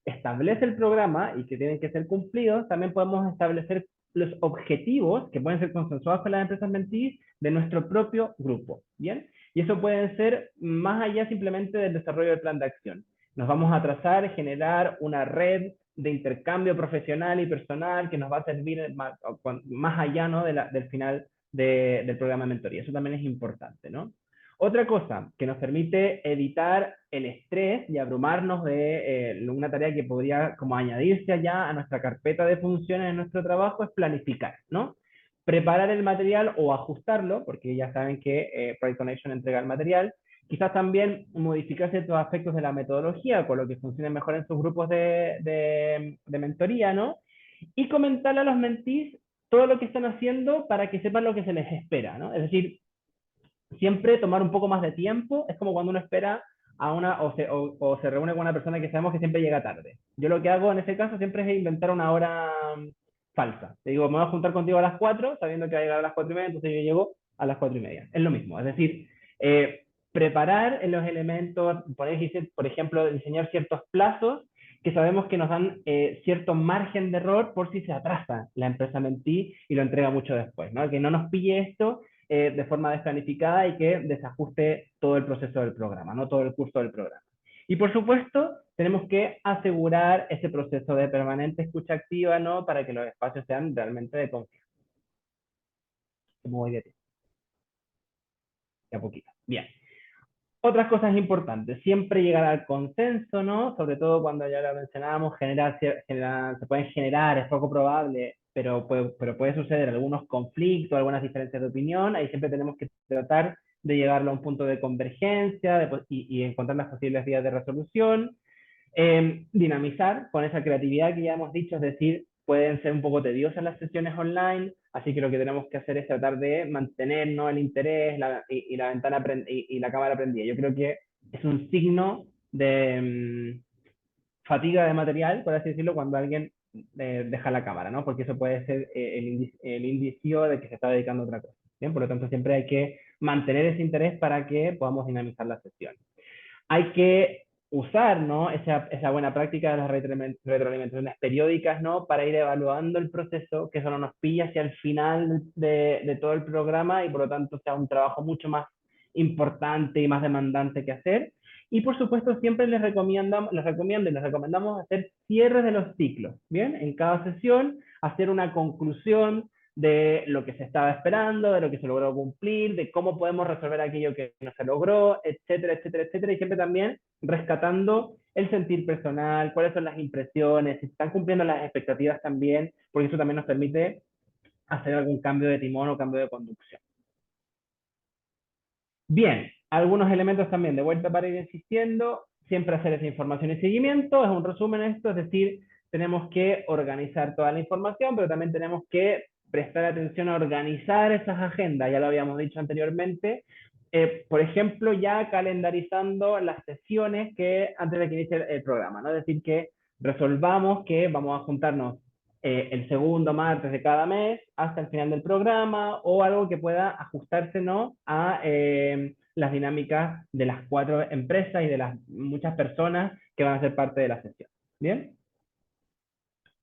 Speaker 1: establece el programa y que tienen que ser cumplidos, también podemos establecer los objetivos que pueden ser consensuados con las empresas mentees de nuestro propio grupo, ¿bien? Y eso puede ser más allá simplemente del desarrollo del plan de acción. Nos vamos a trazar, generar una red de intercambio profesional y personal que nos va a servir más allá, ¿no?, del final del programa de mentoría. Eso también es importante, ¿no? Otra cosa que nos permite evitar el estrés y abrumarnos de una tarea que podría como añadirse allá a nuestra carpeta de funciones en nuestro trabajo es planificar, ¿no? Preparar el material o ajustarlo, porque ya saben que Pride Connection entrega el material. Quizás también modificar ciertos aspectos de la metodología, con lo que funcione mejor en sus grupos de mentoría, ¿no? Y comentarle a los mentees todo lo que están haciendo para que sepan lo que se les espera, ¿no? Es decir, siempre tomar un poco más de tiempo. Es como cuando uno espera a una o se reúne con una persona que sabemos que siempre llega tarde. Yo lo que hago en ese caso siempre es inventar una hora falsa. Te digo, me voy a juntar contigo a las 4, sabiendo que va a llegar a las 4:30, entonces yo llego a las 4:30. Es lo mismo, es decir, preparar en los elementos, por ejemplo, diseñar ciertos plazos que sabemos que nos dan cierto margen de error por si se atrasa la empresa mentí y lo entrega mucho después, ¿no? Que no nos pille esto de forma desplanificada y que desajuste todo el proceso del programa, no todo el curso del programa. Y por supuesto, tenemos que asegurar ese proceso de permanente escucha activa, ¿no?, para que los espacios sean realmente de confianza. Como voy de ti, de a poquito. Bien. Otras cosas importantes, siempre llegar al consenso, ¿no? Sobre todo cuando ya lo mencionábamos, se pueden generar, es poco probable, pero puede suceder algunos conflictos, algunas diferencias de opinión. Ahí siempre tenemos que tratar de llegarlo a un punto de convergencia y encontrar las posibles vías de resolución. Dinamizar con esa creatividad que ya hemos dicho, es decir, pueden ser un poco tediosas las sesiones online, así que lo que tenemos que hacer es tratar de mantener, ¿no?, el interés y la ventana y la cámara prendida. Yo creo que es un signo de fatiga de material, por así decirlo, cuando alguien deja la cámara, ¿no? Porque eso puede ser el indicio de que se está dedicando a otra cosa. ¿Bien? Por lo tanto, siempre hay que mantener ese interés para que podamos dinamizar la sesión. Hay que usar, ¿no?, esa buena práctica de las retroalimentaciones periódicas, ¿no?, para ir evaluando el proceso, que eso no nos pilla hacia el final de todo el programa y por lo tanto sea un trabajo mucho más importante y más demandante que hacer. Y por supuesto siempre les recomendamos hacer cierres de los ciclos, ¿bien? En cada sesión hacer una conclusión de lo que se estaba esperando, de lo que se logró cumplir, de cómo podemos resolver aquello que no se logró, etcétera, etcétera, etcétera, y siempre también rescatando el sentir personal, cuáles son las impresiones, si están cumpliendo las expectativas también, porque eso también nos permite hacer algún cambio de timón o cambio de conducción. Bien, algunos elementos también de vuelta para ir insistiendo, siempre hacer esa información y seguimiento, es un resumen esto, es decir, tenemos que organizar toda la información, pero también tenemos que prestar atención a organizar esas agendas, ya lo habíamos dicho anteriormente, por ejemplo, ya calendarizando las sesiones que antes de que inicie el programa, ¿no? Es decir, que resolvamos que vamos a juntarnos el segundo martes de cada mes hasta el final del programa o algo que pueda ajustarse, ¿no?, a las dinámicas de las 4 empresas y de las muchas personas que van a ser parte de la sesión. ¿Bien?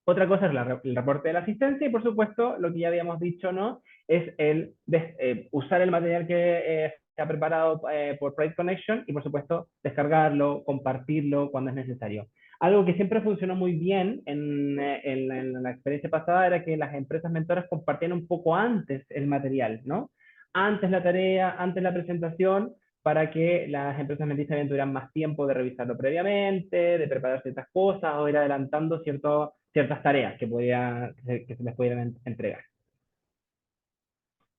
Speaker 1: Otra cosa es el reporte de la asistencia y por supuesto lo que ya habíamos dicho, ¿no?, es usar el material que se ha preparado por Pride Connection y por supuesto descargarlo, compartirlo cuando es necesario. Algo que siempre funcionó muy bien en la experiencia pasada era que las empresas mentoras compartían un poco antes el material, ¿no? Antes la tarea, antes la presentación, para que las empresas mentoras también tuvieran más tiempo de revisarlo previamente, de preparar ciertas cosas o ir adelantando ciertas tareas que se les pudieran entregar.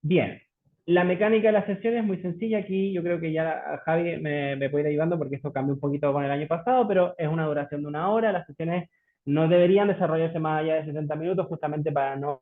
Speaker 1: Bien, la mecánica de la sesión es muy sencilla. Aquí yo creo que ya Javi me puede ir ayudando porque esto cambió un poquito con el año pasado, pero es una duración de 1 hora. Las sesiones no deberían desarrollarse más allá de 60 minutos justamente para no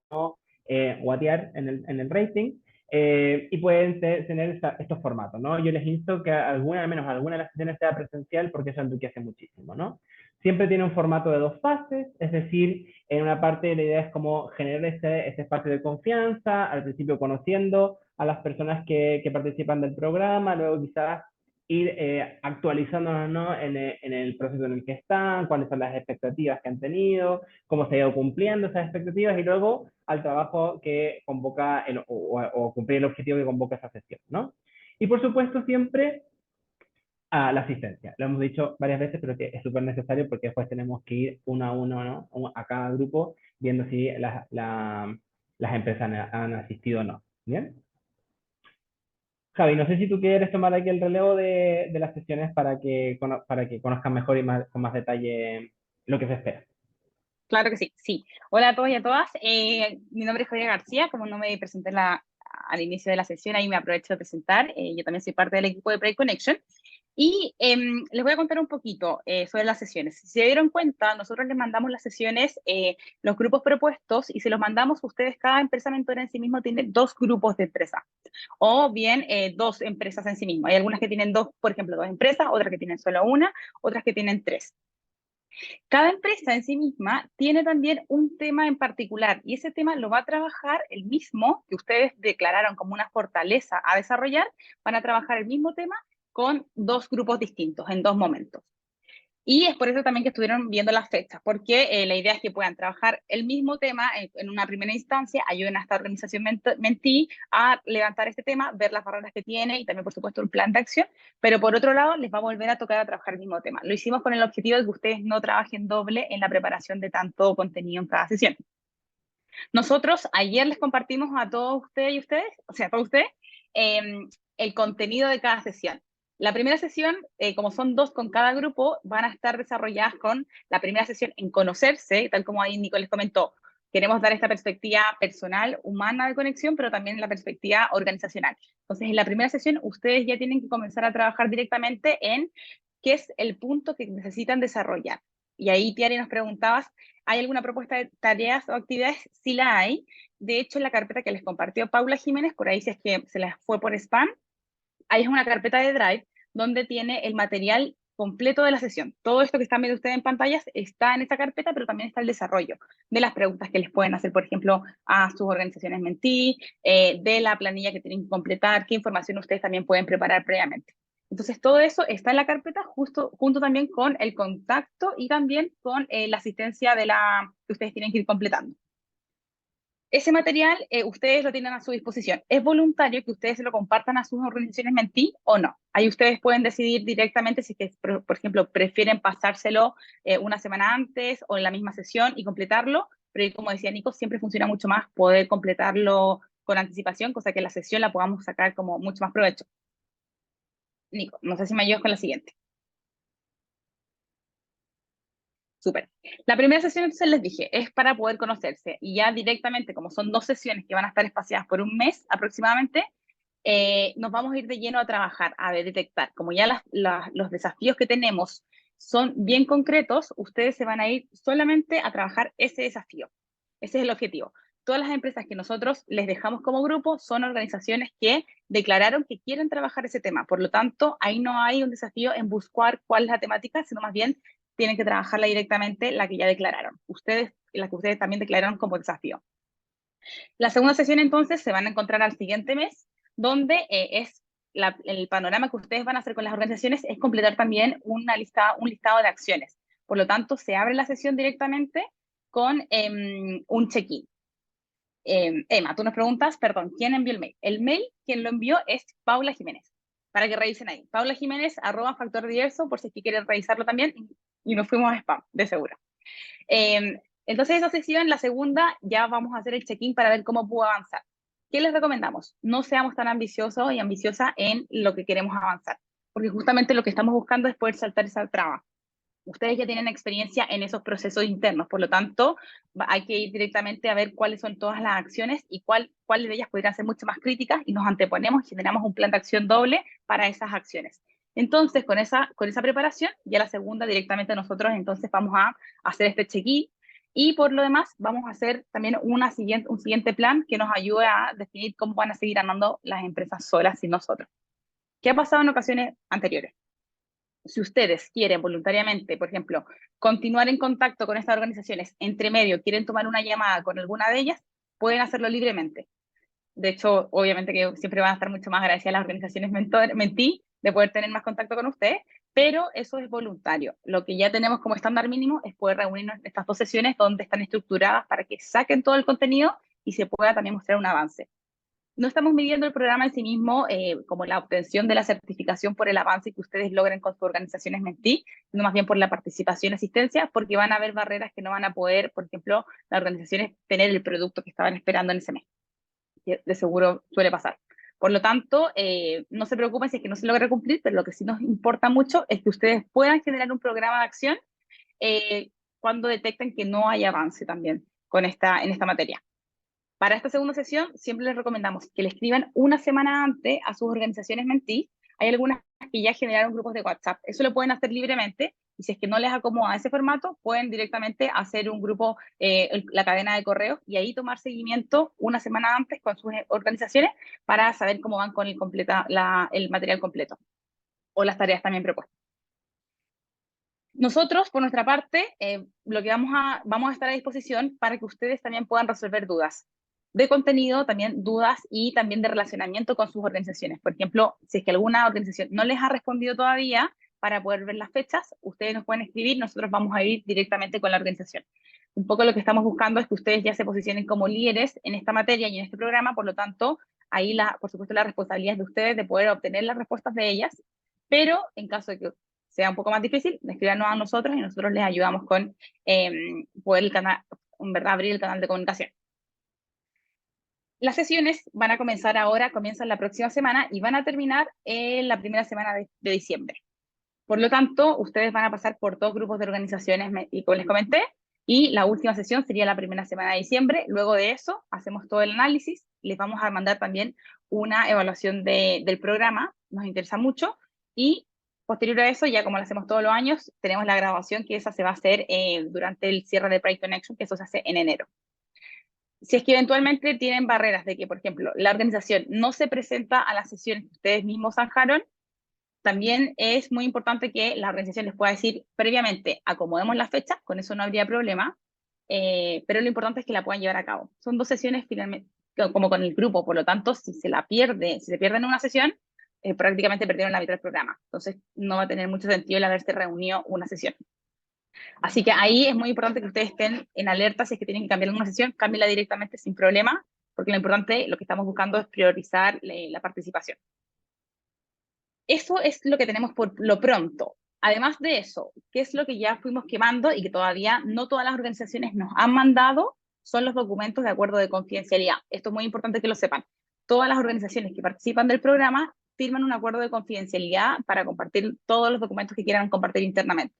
Speaker 1: guatear en el rating. Y pueden tener estos formatos, ¿no? Yo les insto que al menos alguna de las sesiones sea presencial porque eso enriquece muchísimo, ¿no? Siempre tiene un formato de 2 fases, es decir, en una parte la idea es como generar este espacio de confianza, al principio conociendo a las personas que participan del programa, luego quizás ir actualizándonos, ¿no? En el proceso en el que están, cuáles son las expectativas que han tenido, cómo se ha ido cumpliendo esas expectativas y luego al trabajo que convoca o cumplir el objetivo que convoca esa sesión, ¿no? Y por supuesto siempre a la asistencia. Lo hemos dicho varias veces, pero que es súper necesario porque después tenemos que ir uno a uno, ¿no? A cada grupo viendo si las empresas han asistido o no. ¿Bien? Javi, no sé si tú quieres tomar aquí el relevo de las sesiones para que conozcan mejor y con más detalle lo que se espera.
Speaker 2: Claro que sí, sí. Hola a todos y a todas. Mi nombre es Javier García, como no me presenté al inicio de la sesión, ahí me aprovecho de presentar. Yo también soy parte del equipo de Project Connection. Y les voy a contar un poquito sobre las sesiones. Si se dieron cuenta, nosotros les mandamos las sesiones, los grupos propuestos, y si los mandamos, ustedes, cada empresa mentora en sí mismo tiene dos grupos de empresa, o bien dos empresas en sí mismo. Hay algunas que tienen dos, por ejemplo, dos empresas, otras que tienen solo una, otras que tienen tres. Cada empresa en sí misma tiene también un tema en particular y ese tema lo va a trabajar el mismo que ustedes declararon como una fortaleza a desarrollar, van a trabajar el mismo tema con dos grupos distintos en dos momentos. Y es por eso también que estuvieron viendo las fechas, porque la idea es que puedan trabajar el mismo tema en una primera instancia, ayuden a esta organización Mentí a levantar este tema, ver las barreras que tiene y también, por supuesto, el plan de acción, pero por otro lado, les va a volver a tocar a trabajar el mismo tema. Lo hicimos con el objetivo de que ustedes no trabajen doble en la preparación de tanto contenido en cada sesión. Nosotros ayer les compartimos a todos ustedes y ustedes, o sea, a todos ustedes, eh, el contenido de cada sesión. La primera sesión, como son dos con cada grupo, van a estar desarrolladas con la primera sesión en conocerse, tal como ahí Nico les comentó. Queremos dar esta perspectiva personal, humana de conexión, pero también la perspectiva organizacional. Entonces, en la primera sesión, ustedes ya tienen que comenzar a trabajar directamente en qué es el punto que necesitan desarrollar. Y ahí, Tiari, nos preguntabas, ¿hay alguna propuesta de tareas o actividades? Sí la hay. De hecho, en la carpeta que les compartió Paula Jiménez, por ahí si es que se les fue por spam, ahí es una carpeta de Drive donde tiene el material completo de la sesión. Todo esto que están viendo ustedes en pantallas está en esta carpeta, pero también está el desarrollo de las preguntas que les pueden hacer, por ejemplo, a sus organizaciones Mentí, de la planilla que tienen que completar, qué información ustedes también pueden preparar previamente. Entonces, todo eso está en la carpeta justo, junto también con el contacto y también con la asistencia que ustedes tienen que ir completando. Ese material ustedes lo tienen a su disposición. Es voluntario que ustedes se lo compartan a sus organizaciones Mentí o no. Ahí ustedes pueden decidir directamente si, que, por ejemplo, prefieren pasárselo una semana antes o en la misma sesión y completarlo. Pero como decía Nico, siempre funciona mucho más poder completarlo con anticipación, cosa que la sesión la podamos sacar como mucho más provecho. Nico, no sé si me ayudas con la siguiente. Súper. La primera sesión, entonces les dije, es para poder conocerse. Y ya directamente, como son dos sesiones que van a estar espaciadas por un mes aproximadamente, nos vamos a ir de lleno a trabajar, a detectar. Como ya los desafíos que tenemos son bien concretos, ustedes se van a ir solamente a trabajar ese desafío. Ese es el objetivo. Todas las empresas que nosotros les dejamos como grupo son organizaciones que declararon que quieren trabajar ese tema. Por lo tanto, ahí no hay un desafío en buscar cuál es la temática, sino más bien tienen que trabajarla directamente la que ya declararon. Ustedes, la que ustedes también declararon como desafío. La segunda sesión entonces se van a encontrar al siguiente mes, donde el panorama que ustedes van a hacer con las organizaciones es completar también un listado de acciones. Por lo tanto, se abre la sesión directamente con un check-in. Emma, tú nos preguntas, perdón, ¿quién envió el mail? El mail, quien lo envió es Paula Jiménez, para que revisen ahí. Paula Jiménez, @factor diverso, por si es que quieren revisarlo también, y nos fuimos a spam, de seguro. Entonces, esa sesión, la segunda, ya vamos a hacer el check-in para ver cómo pudo avanzar. ¿Qué les recomendamos? No seamos tan ambiciosos y ambiciosas en lo que queremos avanzar, porque justamente lo que estamos buscando es poder saltar esa traba. Ustedes ya tienen experiencia en esos procesos internos, por lo tanto, hay que ir directamente a ver cuáles son todas las acciones y cuáles de ellas podrían ser mucho más críticas y nos anteponemos y generamos un plan de acción doble para esas acciones. Entonces, con esa preparación, ya la segunda directamente nosotros entonces vamos a hacer este check-in y por lo demás vamos a hacer también un siguiente plan que nos ayude a definir cómo van a seguir andando las empresas solas sin nosotros. ¿Qué ha pasado en ocasiones anteriores? Si ustedes quieren voluntariamente, por ejemplo, continuar en contacto con estas organizaciones, entre medio quieren tomar una llamada con alguna de ellas, pueden hacerlo libremente. De hecho, obviamente que siempre van a estar mucho más agradecidas las organizaciones Mentí, de poder tener más contacto con ustedes, pero eso es voluntario. Lo que ya tenemos como estándar mínimo es poder reunirnos en estas 2 sesiones donde están estructuradas para que saquen todo el contenido y se pueda también mostrar un avance. No estamos midiendo el programa en sí mismo como la obtención de la certificación por el avance que ustedes logren con sus organizaciones mentí, sino más bien por la participación y asistencia, porque van a haber barreras que no van a poder, por ejemplo, las organizaciones tener el producto que estaban esperando en ese mes, que de seguro suele pasar. Por lo tanto, no se preocupen si es que no se logra cumplir, pero lo que sí nos importa mucho es que ustedes puedan generar un programa de acción cuando detecten que no hay avance también en esta materia. Para esta segunda sesión, siempre les recomendamos que le escriban una semana antes a sus organizaciones mentí. Hay algunas que ya generaron grupos de WhatsApp. Eso lo pueden hacer libremente. Y si es que no les acomoda ese formato, pueden directamente hacer un grupo, la cadena de correos, y ahí tomar seguimiento una semana antes con sus organizaciones para saber cómo van con el material completo o las tareas también propuestas. Nosotros, por nuestra parte, lo que vamos a estar a disposición para que ustedes también puedan resolver dudas de contenido, también dudas y también de relacionamiento con sus organizaciones. Por ejemplo, si es que alguna organización no les ha respondido todavía, para poder ver las fechas, ustedes nos pueden escribir, nosotros vamos a ir directamente con la organización. Un poco lo que estamos buscando es que ustedes ya se posicionen como líderes en esta materia y en este programa, por lo tanto, ahí, por supuesto, la responsabilidad es de ustedes de poder obtener las respuestas de ellas, pero en caso de que sea un poco más difícil, escríbanos a nosotros y nosotros les ayudamos con poder en verdad, abrir el canal de comunicación. Las sesiones van a comenzar ahora, comienzan la próxima semana y van a terminar en la primera semana de diciembre. Por lo tanto, ustedes van a pasar por 2 grupos de organizaciones, y como les comenté, y la última sesión sería la primera semana de diciembre. Luego de eso, hacemos todo el análisis, les vamos a mandar también una evaluación del programa, nos interesa mucho, y posterior a eso, ya como lo hacemos todos los años, tenemos la graduación, que esa se va a hacer durante el cierre de Pride Connection, que eso se hace en enero. Si es que eventualmente tienen barreras de que, por ejemplo, la organización no se presenta a las sesiones que ustedes mismos zanjaron, también es muy importante que la organización les pueda decir previamente, acomodemos la fecha, con eso no habría problema, pero lo importante es que la puedan llevar a cabo. Son 2 sesiones finalmente, como con el grupo, por lo tanto, si se pierden una sesión, prácticamente perdieron la mitad del programa. Entonces, no va a tener mucho sentido el haberse reunido una sesión. Así que ahí es muy importante que ustedes estén en alerta. Si es que tienen que cambiar una sesión, cámbienla directamente sin problema, porque lo importante, lo que estamos buscando es priorizar la participación. Eso es lo que tenemos por lo pronto. Además de eso, ¿qué es lo que ya fuimos quemando y que todavía no todas las organizaciones nos han mandado? Son los documentos de acuerdo de confidencialidad. Esto es muy importante que lo sepan. Todas las organizaciones que participan del programa firman un acuerdo de confidencialidad para compartir todos los documentos que quieran compartir internamente.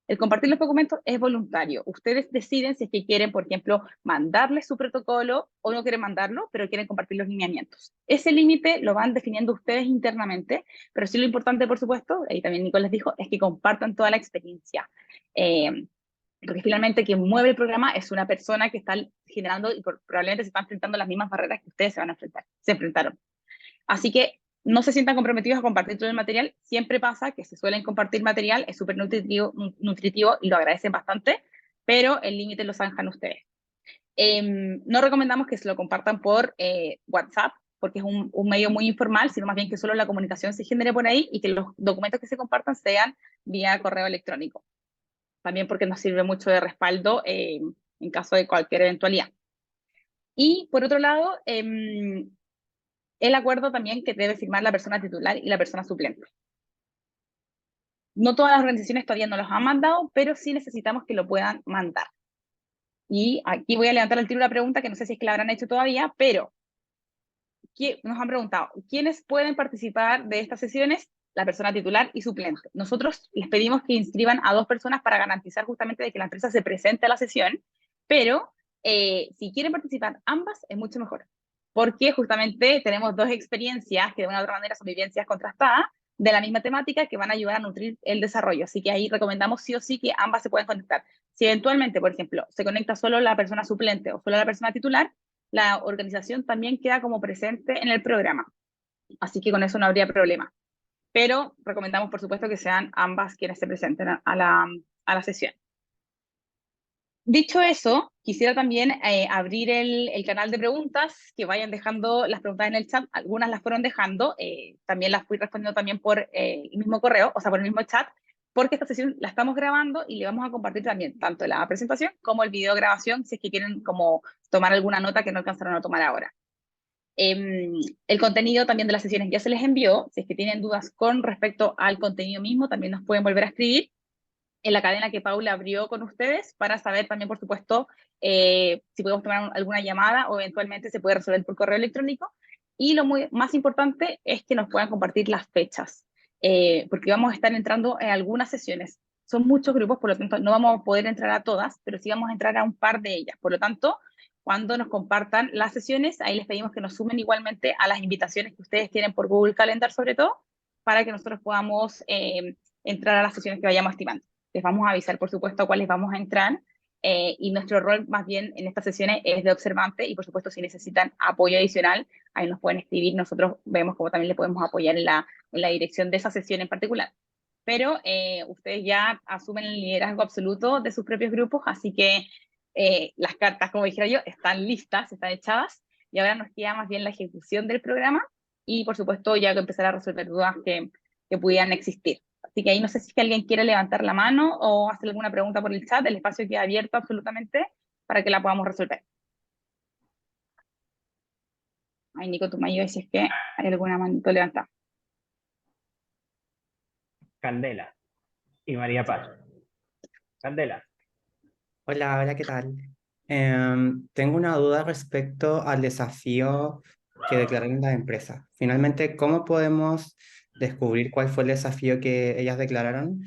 Speaker 2: El compartir los documentos es voluntario. Ustedes deciden si es que quieren, por ejemplo, mandarles su protocolo o no quieren mandarlo, pero quieren compartir los lineamientos. Ese límite lo van definiendo ustedes internamente, pero sí lo importante, por supuesto, ahí también Nicolás dijo, es que compartan toda la experiencia. Porque finalmente quien mueve el programa es una persona que está generando y probablemente se está enfrentando a las mismas barreras que ustedes se enfrentaron. Así que no se sientan comprometidos a compartir todo el material. Siempre pasa que se suelen compartir material, es súper nutritivo y lo agradecen bastante, pero el límite lo zanjan ustedes. No recomendamos que se lo compartan por WhatsApp, porque es un medio muy informal, sino más bien que solo la comunicación se genere por ahí y que los documentos que se compartan sean vía correo electrónico. También porque nos sirve mucho de respaldo en caso de cualquier eventualidad. Y por otro lado, el acuerdo también que debe firmar la persona titular y la persona suplente. No todas las organizaciones todavía nos los han mandado, pero sí necesitamos que lo puedan mandar. Y aquí voy a levantar al tiro la pregunta, que no sé si es que la habrán hecho todavía, pero nos han preguntado, ¿quiénes pueden participar de estas sesiones? La persona titular y suplente. Nosotros les pedimos que inscriban a 2 personas para garantizar justamente de que la empresa se presente a la sesión, pero si quieren participar ambas, es mucho mejor, porque justamente tenemos 2 experiencias que de una u otra manera son vivencias contrastadas de la misma temática que van a ayudar a nutrir el desarrollo. Así que ahí recomendamos sí o sí que ambas se pueden conectar. Si eventualmente, por ejemplo, se conecta solo la persona suplente o solo la persona titular, la organización también queda como presente en el programa. Así que con eso no habría problema. Pero recomendamos, por supuesto, que sean ambas quienes se presenten a la sesión. Dicho eso, Quisiera también abrir el canal de preguntas, que vayan dejando las preguntas en el chat. Algunas las fueron dejando, también las fui respondiendo también por el mismo correo, o sea, por el mismo chat, porque esta sesión la estamos grabando y le vamos a compartir también tanto la presentación como el video grabación, si es que quieren como tomar alguna nota que no alcanzaron a tomar ahora. El contenido también de las sesiones ya se les envió. Si es que tienen dudas con respecto al contenido mismo, también nos pueden volver a escribir en la cadena que Paula abrió con ustedes para saber también, por supuesto, si podemos tomar alguna llamada o eventualmente se puede resolver por correo electrónico. Y lo más importante es que nos puedan compartir las fechas, porque vamos a estar entrando en algunas sesiones. Son muchos grupos, por lo tanto no vamos a poder entrar a todas, pero sí vamos a entrar a un par de ellas. Por lo tanto, cuando nos compartan las sesiones, ahí les pedimos que nos sumen igualmente a las invitaciones que ustedes tienen por Google Calendar sobre todo, para que nosotros podamos entrar a las sesiones que vayamos estimando. Les vamos a avisar, por supuesto, a cuáles vamos a entrar, y nuestro rol más bien en estas sesiones es de observante y, por supuesto, si necesitan apoyo adicional, ahí nos pueden escribir, nosotros vemos cómo también le podemos apoyar en la dirección de esa sesión en particular. Pero ustedes ya asumen el liderazgo absoluto de sus propios grupos, así que las cartas, como dijera yo, están listas, están echadas, y ahora nos queda más bien la ejecución del programa y, por supuesto, ya que empezar a resolver dudas que pudieran existir. Así que ahí no sé si es que alguien quiere levantar la mano o hacer alguna pregunta por el chat, el espacio queda abierto absolutamente para que la podamos resolver. Ay, Nico, tú me ayudas si es que hay alguna manito levantada.
Speaker 1: Candela y María Paz. Candela.
Speaker 3: Hola, hola, ¿qué tal? Tengo una duda respecto al desafío que declararon las empresas. Finalmente, ¿cómo podemos descubrir cuál fue el desafío que ellas declararon?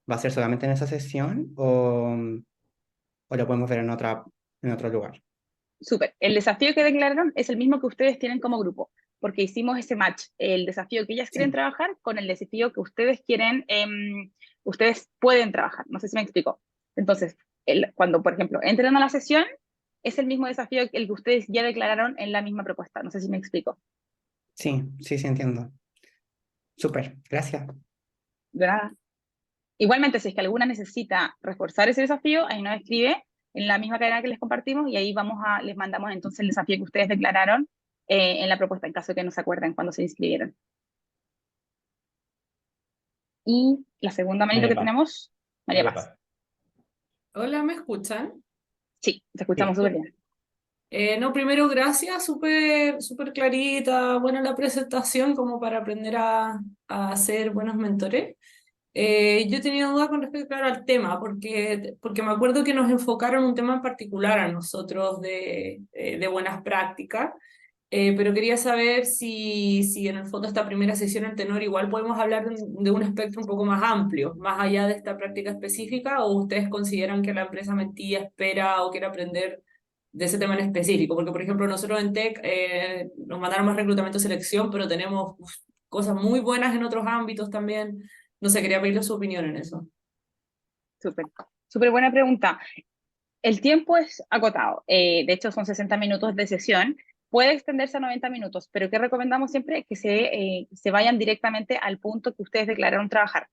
Speaker 3: ¿Va a ser solamente en esa sesión o lo podemos ver en otro lugar?
Speaker 2: Súper. El desafío que declararon es el mismo que ustedes tienen como grupo, porque hicimos ese match, el desafío que ellas quieren
Speaker 3: Sí,
Speaker 2: trabajar con el desafío que ustedes quieren, ustedes pueden trabajar. No sé si me explico. Entonces, cuando, por ejemplo, entran a la sesión, es el mismo desafío que el que ustedes ya declararon en la misma propuesta. No sé si me explico.
Speaker 3: sí, sí, sí, entiendo. Súper, gracias.
Speaker 2: De nada. Igualmente, si es que alguna necesita reforzar ese desafío, ahí nos escribe en la misma cadena que les compartimos y ahí les mandamos entonces el desafío que ustedes declararon en la propuesta, en caso de que no se acuerden cuando se inscribieron. Y la segunda manito
Speaker 1: María
Speaker 2: que
Speaker 1: Paz.
Speaker 2: tenemos, María
Speaker 1: María
Speaker 2: Paz.
Speaker 1: Paz.
Speaker 4: Hola, ¿me escuchan?
Speaker 2: Sí, te escuchamos
Speaker 1: Sí.
Speaker 2: súper bien.
Speaker 4: No, primero, gracias, súper clarita, buena la presentación como para aprender a ser buenos mentores. Yo tenía dudas con respecto, claro, al tema, porque me acuerdo que nos enfocaron un tema en particular a nosotros de buenas prácticas, pero quería saber si en el fondo esta primera sesión en tenor igual podemos hablar de un espectro un poco más amplio, más allá de esta práctica específica, o ustedes consideran que la empresa mentía, espera o quiere aprender de ese tema en específico, porque por ejemplo nosotros en Tech nos mandaron más reclutamiento y selección, pero tenemos cosas muy buenas en otros ámbitos también. No sé, quería pedirle su opinión en eso.
Speaker 2: Súper. Súper buena pregunta. El tiempo es acotado. De hecho, son 60 minutos de sesión. Puede extenderse a 90 minutos, pero ¿qué recomendamos siempre? Que se vayan directamente al punto que ustedes declararon trabajar.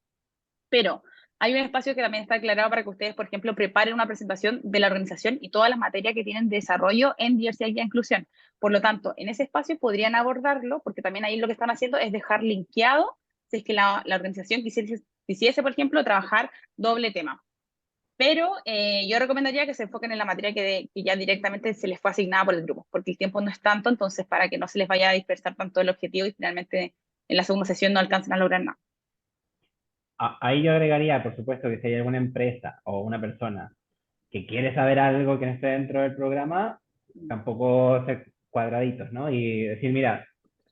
Speaker 2: Pero hay un espacio que también está declarado para que ustedes, por ejemplo, preparen una presentación de la organización y todas las materias que tienen de desarrollo en diversidad y inclusión. Por lo tanto, en ese espacio podrían abordarlo, porque también ahí lo que están haciendo es dejar linkeado, si es que la organización quisiese, por ejemplo, trabajar doble tema. Pero yo recomendaría que se enfoquen en la materia que ya directamente se les fue asignada por el grupo, porque el tiempo no es tanto, entonces para que no se les vaya a dispersar tanto el objetivo y finalmente en la segunda sesión no alcancen a lograr nada.
Speaker 1: Ahí yo agregaría, por supuesto, que si hay alguna empresa o una persona que quiere saber algo que no esté dentro del programa, tampoco ser cuadraditos, ¿no? Y decir, mira,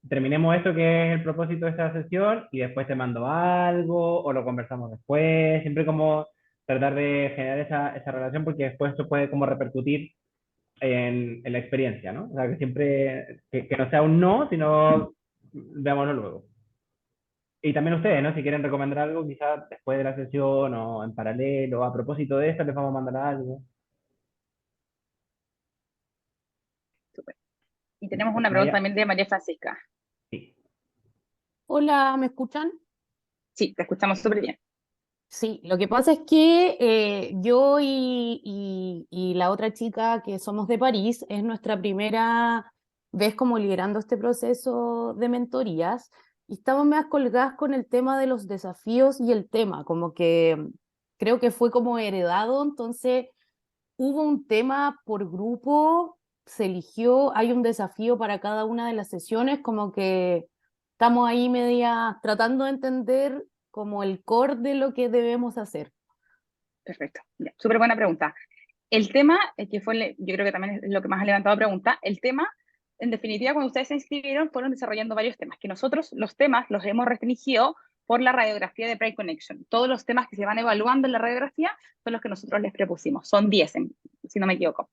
Speaker 1: terminemos esto que es el propósito de esta sesión y después te mando algo o lo conversamos después, siempre como tratar de generar esa relación porque después eso puede como repercutir en la experiencia, ¿no? O sea, que siempre, que no sea un no, sino veámoslo luego. Y también ustedes, ¿no? Si quieren recomendar algo, quizás después de la sesión o en paralelo, a propósito de esto, les vamos a mandar algo.
Speaker 2: Súper. Y tenemos una pregunta
Speaker 1: María,
Speaker 2: también de María Francisca.
Speaker 1: sí.
Speaker 5: Hola, ¿me escuchan?
Speaker 2: Sí, te escuchamos súper bien.
Speaker 5: Sí, lo que pasa es que yo y la otra chica que somos de París es nuestra primera vez como liderando este proceso de mentorías y estamos más colgadas con el tema de los desafíos y el tema, como que creo que fue como heredado, entonces hubo un tema por grupo, se eligió, hay un desafío para cada una de las sesiones, como que estamos ahí media tratando de entender como el core de lo que debemos hacer.
Speaker 2: Perfecto. Ya, súper buena pregunta. El tema, que fue, yo creo que también es lo que más ha levantado pregunta, el tema, en definitiva, cuando ustedes se inscribieron, fueron desarrollando varios temas, que nosotros los temas los hemos restringido por la radiografía de Pride Connection. Todos los temas que se van evaluando en la radiografía son los que nosotros les propusimos. Son 10, si no me equivoco.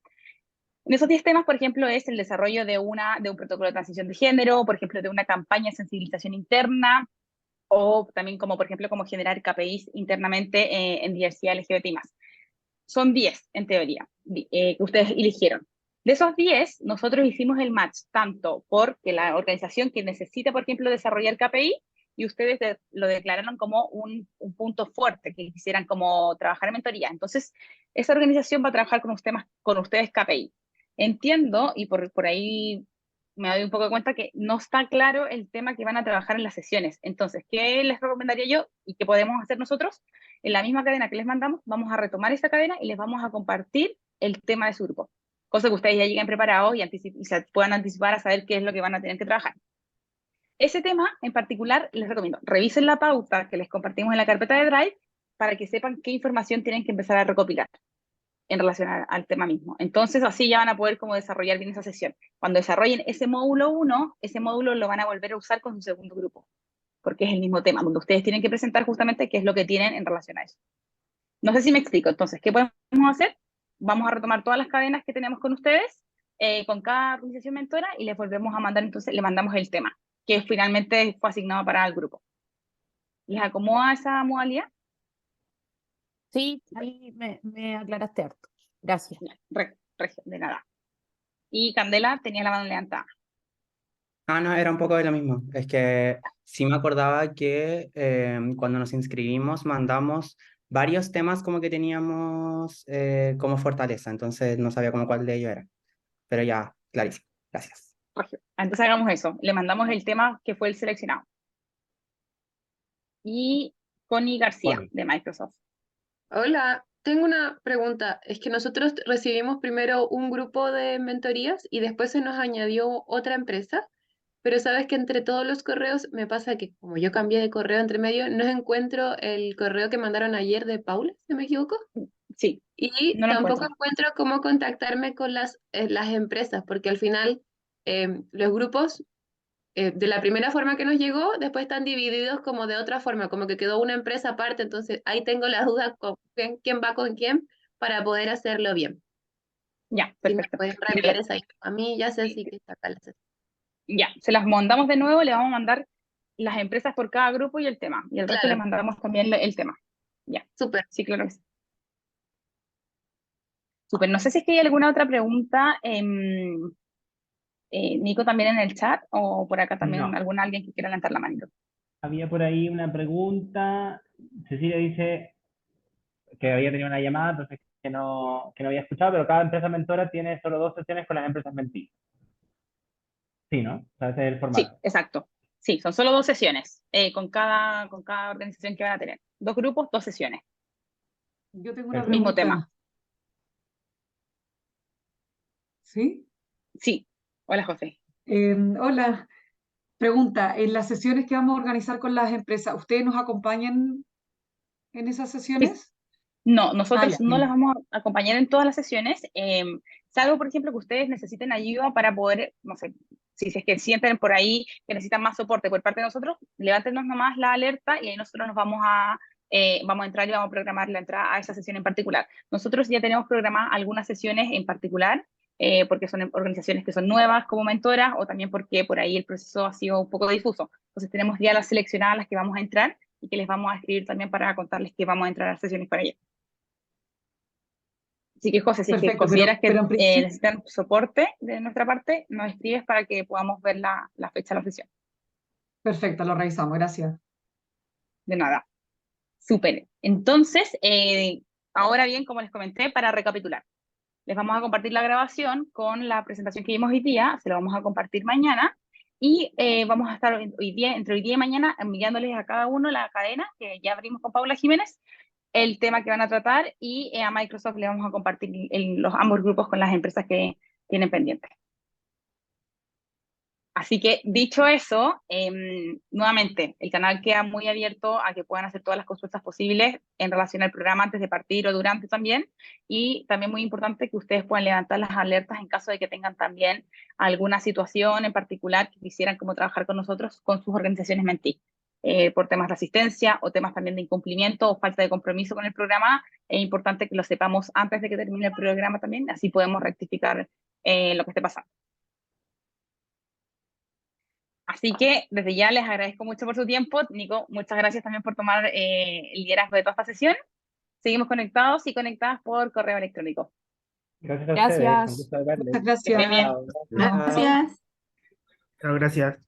Speaker 2: En esos 10 temas, por ejemplo, es el desarrollo de un protocolo de transición de género, por ejemplo, de una campaña de sensibilización interna, o también como, por ejemplo, cómo generar KPIs internamente en diversidad LGBT+. Son 10, en teoría, que ustedes eligieron. De esos 10, nosotros hicimos el match, tanto porque la organización que necesita, por ejemplo, desarrollar KPI, y ustedes lo declararon como un punto fuerte, que quisieran como trabajar en mentoría. Entonces, esa organización va a trabajar con ustedes KPI. Entiendo, y por ahí me doy un poco de cuenta que no está claro el tema que van a trabajar en las sesiones. Entonces, ¿qué les recomendaría yo y qué podemos hacer nosotros? En la misma cadena que les mandamos, vamos a retomar esa cadena y les vamos a compartir el tema de su grupo. Cosa que ustedes ya lleguen preparados y se puedan anticipar a saber qué es lo que van a tener que trabajar. Ese tema en particular, les recomiendo, revisen la pauta que les compartimos en la carpeta de Drive para que sepan qué información tienen que empezar a recopilar en relación al tema mismo. Entonces, así ya van a poder como desarrollar bien esa sesión. Cuando desarrollen ese módulo 1, ese módulo lo van a volver a usar con su segundo grupo, porque es el mismo tema, donde ustedes tienen que presentar justamente qué es lo que tienen en relación a eso. No sé si me explico. Entonces, ¿qué podemos hacer? Vamos a retomar todas las cadenas que tenemos con ustedes, con cada organización mentora, y les volvemos a mandar, entonces le mandamos el tema, que finalmente fue asignado para el grupo. ¿Les acomoda esa modalidad?
Speaker 5: Sí, ahí me aclaraste harto. Gracias.
Speaker 2: De nada. Y Candela tenía la mano levantada.
Speaker 3: Ah, no, era un poco de lo mismo. Es que sí me acordaba que cuando nos inscribimos mandamos varios temas como que teníamos como fortaleza, entonces no sabía como cuál de ellos era. Pero ya, clarísimo. Gracias.
Speaker 2: Entonces hagamos eso. Le mandamos el tema que fue el seleccionado. Y Connie García,
Speaker 1: Connie.
Speaker 2: de Microsoft.
Speaker 6: Hola, tengo una pregunta. Es que nosotros recibimos primero un grupo de mentorías y después se nos añadió otra empresa, pero sabes que entre todos los correos me pasa que como yo cambié de correo entre medio, no encuentro el correo que mandaron ayer de Paula, si no me equivoco,
Speaker 2: Sí,
Speaker 6: y
Speaker 2: no lo
Speaker 6: tampoco
Speaker 2: encuentro.
Speaker 6: encuentro cómo contactarme con las empresas, porque al final los grupos de la primera forma que nos llegó, después están divididos como de otra forma, como que quedó una empresa aparte, entonces ahí tengo la duda con quién va con quién para poder hacerlo bien.
Speaker 2: Ya,
Speaker 6: Si me
Speaker 2: perfecto.
Speaker 6: pueden reenviar esa info a mí, ya sé si que está acá la sesión.
Speaker 2: Ya, se las mandamos de nuevo, le vamos a mandar las empresas por cada grupo y el tema. Y el resto le
Speaker 6: Claro,
Speaker 2: mandamos también el tema. Ya,
Speaker 6: súper.
Speaker 2: sí, claro que sí. Súper, no sé si es que hay alguna otra pregunta, Nico, también en el chat, o por acá también
Speaker 1: No,
Speaker 2: alguien que quiera levantar la manito.
Speaker 1: había por ahí una pregunta. Cecilia dice que había tenido una llamada, entonces que no había escuchado, pero cada empresa mentora tiene solo 2 sesiones con las empresas mentis. Sí, ¿no? O sea, ese es el
Speaker 2: Sí,
Speaker 1: formato.
Speaker 2: exacto. Sí, son solo 2 sesiones con cada organización que van a tener. 2 grupos, 2 sesiones.
Speaker 7: Yo tengo una
Speaker 2: Mismo
Speaker 7: pregunta.
Speaker 2: tema.
Speaker 7: ¿Sí?
Speaker 2: Sí. Hola, José.
Speaker 7: Hola, pregunta. En las sesiones que vamos a organizar con las empresas, ¿ustedes nos acompañan en esas
Speaker 2: Sí.
Speaker 7: sesiones?
Speaker 2: No,
Speaker 7: Ya,
Speaker 2: nosotros no las
Speaker 7: genial.
Speaker 2: vamos a acompañar en todas las sesiones, salvo, por ejemplo, que ustedes necesiten ayuda para poder, no sé, si es que sienten por ahí que necesitan más soporte por parte de nosotros, levántenos nomás la alerta y ahí nosotros nos vamos a entrar y vamos a programar la entrada a esa sesión en particular. Nosotros ya tenemos programadas algunas sesiones en particular, porque son organizaciones que son nuevas como mentoras o también porque por ahí el proceso ha sido un poco difuso. Entonces tenemos ya las seleccionadas las que vamos a entrar y que les vamos a escribir también para contarles que vamos a entrar a las sesiones para ellas. Así que, José, si es que
Speaker 7: Perfecto,
Speaker 2: consideras que
Speaker 7: pero en principio,
Speaker 2: necesitan soporte de nuestra parte, nos escribes para que podamos ver la fecha de la sesión.
Speaker 7: perfecto, lo revisamos, gracias.
Speaker 2: De nada. Súper. Entonces, ahora bien, como les comenté, para recapitular, les vamos a compartir la grabación con la presentación que vimos hoy día, se la vamos a compartir mañana, y vamos a estar entre hoy día y mañana enviándoles a cada uno la cadena que ya abrimos con Paula Jiménez, el tema que van a tratar, y a Microsoft le vamos a compartir ambos grupos con las empresas que tienen pendientes. Así que, dicho eso, nuevamente, el canal queda muy abierto a que puedan hacer todas las consultas posibles en relación al programa antes de partir o durante también, y también muy importante que ustedes puedan levantar las alertas en caso de que tengan también alguna situación en particular que quisieran como trabajar con nosotros, con sus organizaciones mentí, por temas de asistencia o temas también de incumplimiento o falta de compromiso con el programa. Es importante que lo sepamos antes de que termine el programa también, así podemos rectificar lo que esté pasando. Así que desde ya les agradezco mucho por su tiempo. Nico, muchas gracias también por tomar el liderazgo de toda esta sesión. Seguimos conectados y conectadas por correo electrónico.
Speaker 1: Gracias a ustedes, un
Speaker 5: Gracias.
Speaker 1: gusto verles.
Speaker 7: Muchas
Speaker 2: Que estén
Speaker 7: gracias.
Speaker 2: bien.
Speaker 1: Chao.
Speaker 7: Chao.
Speaker 8: Chao, gracias.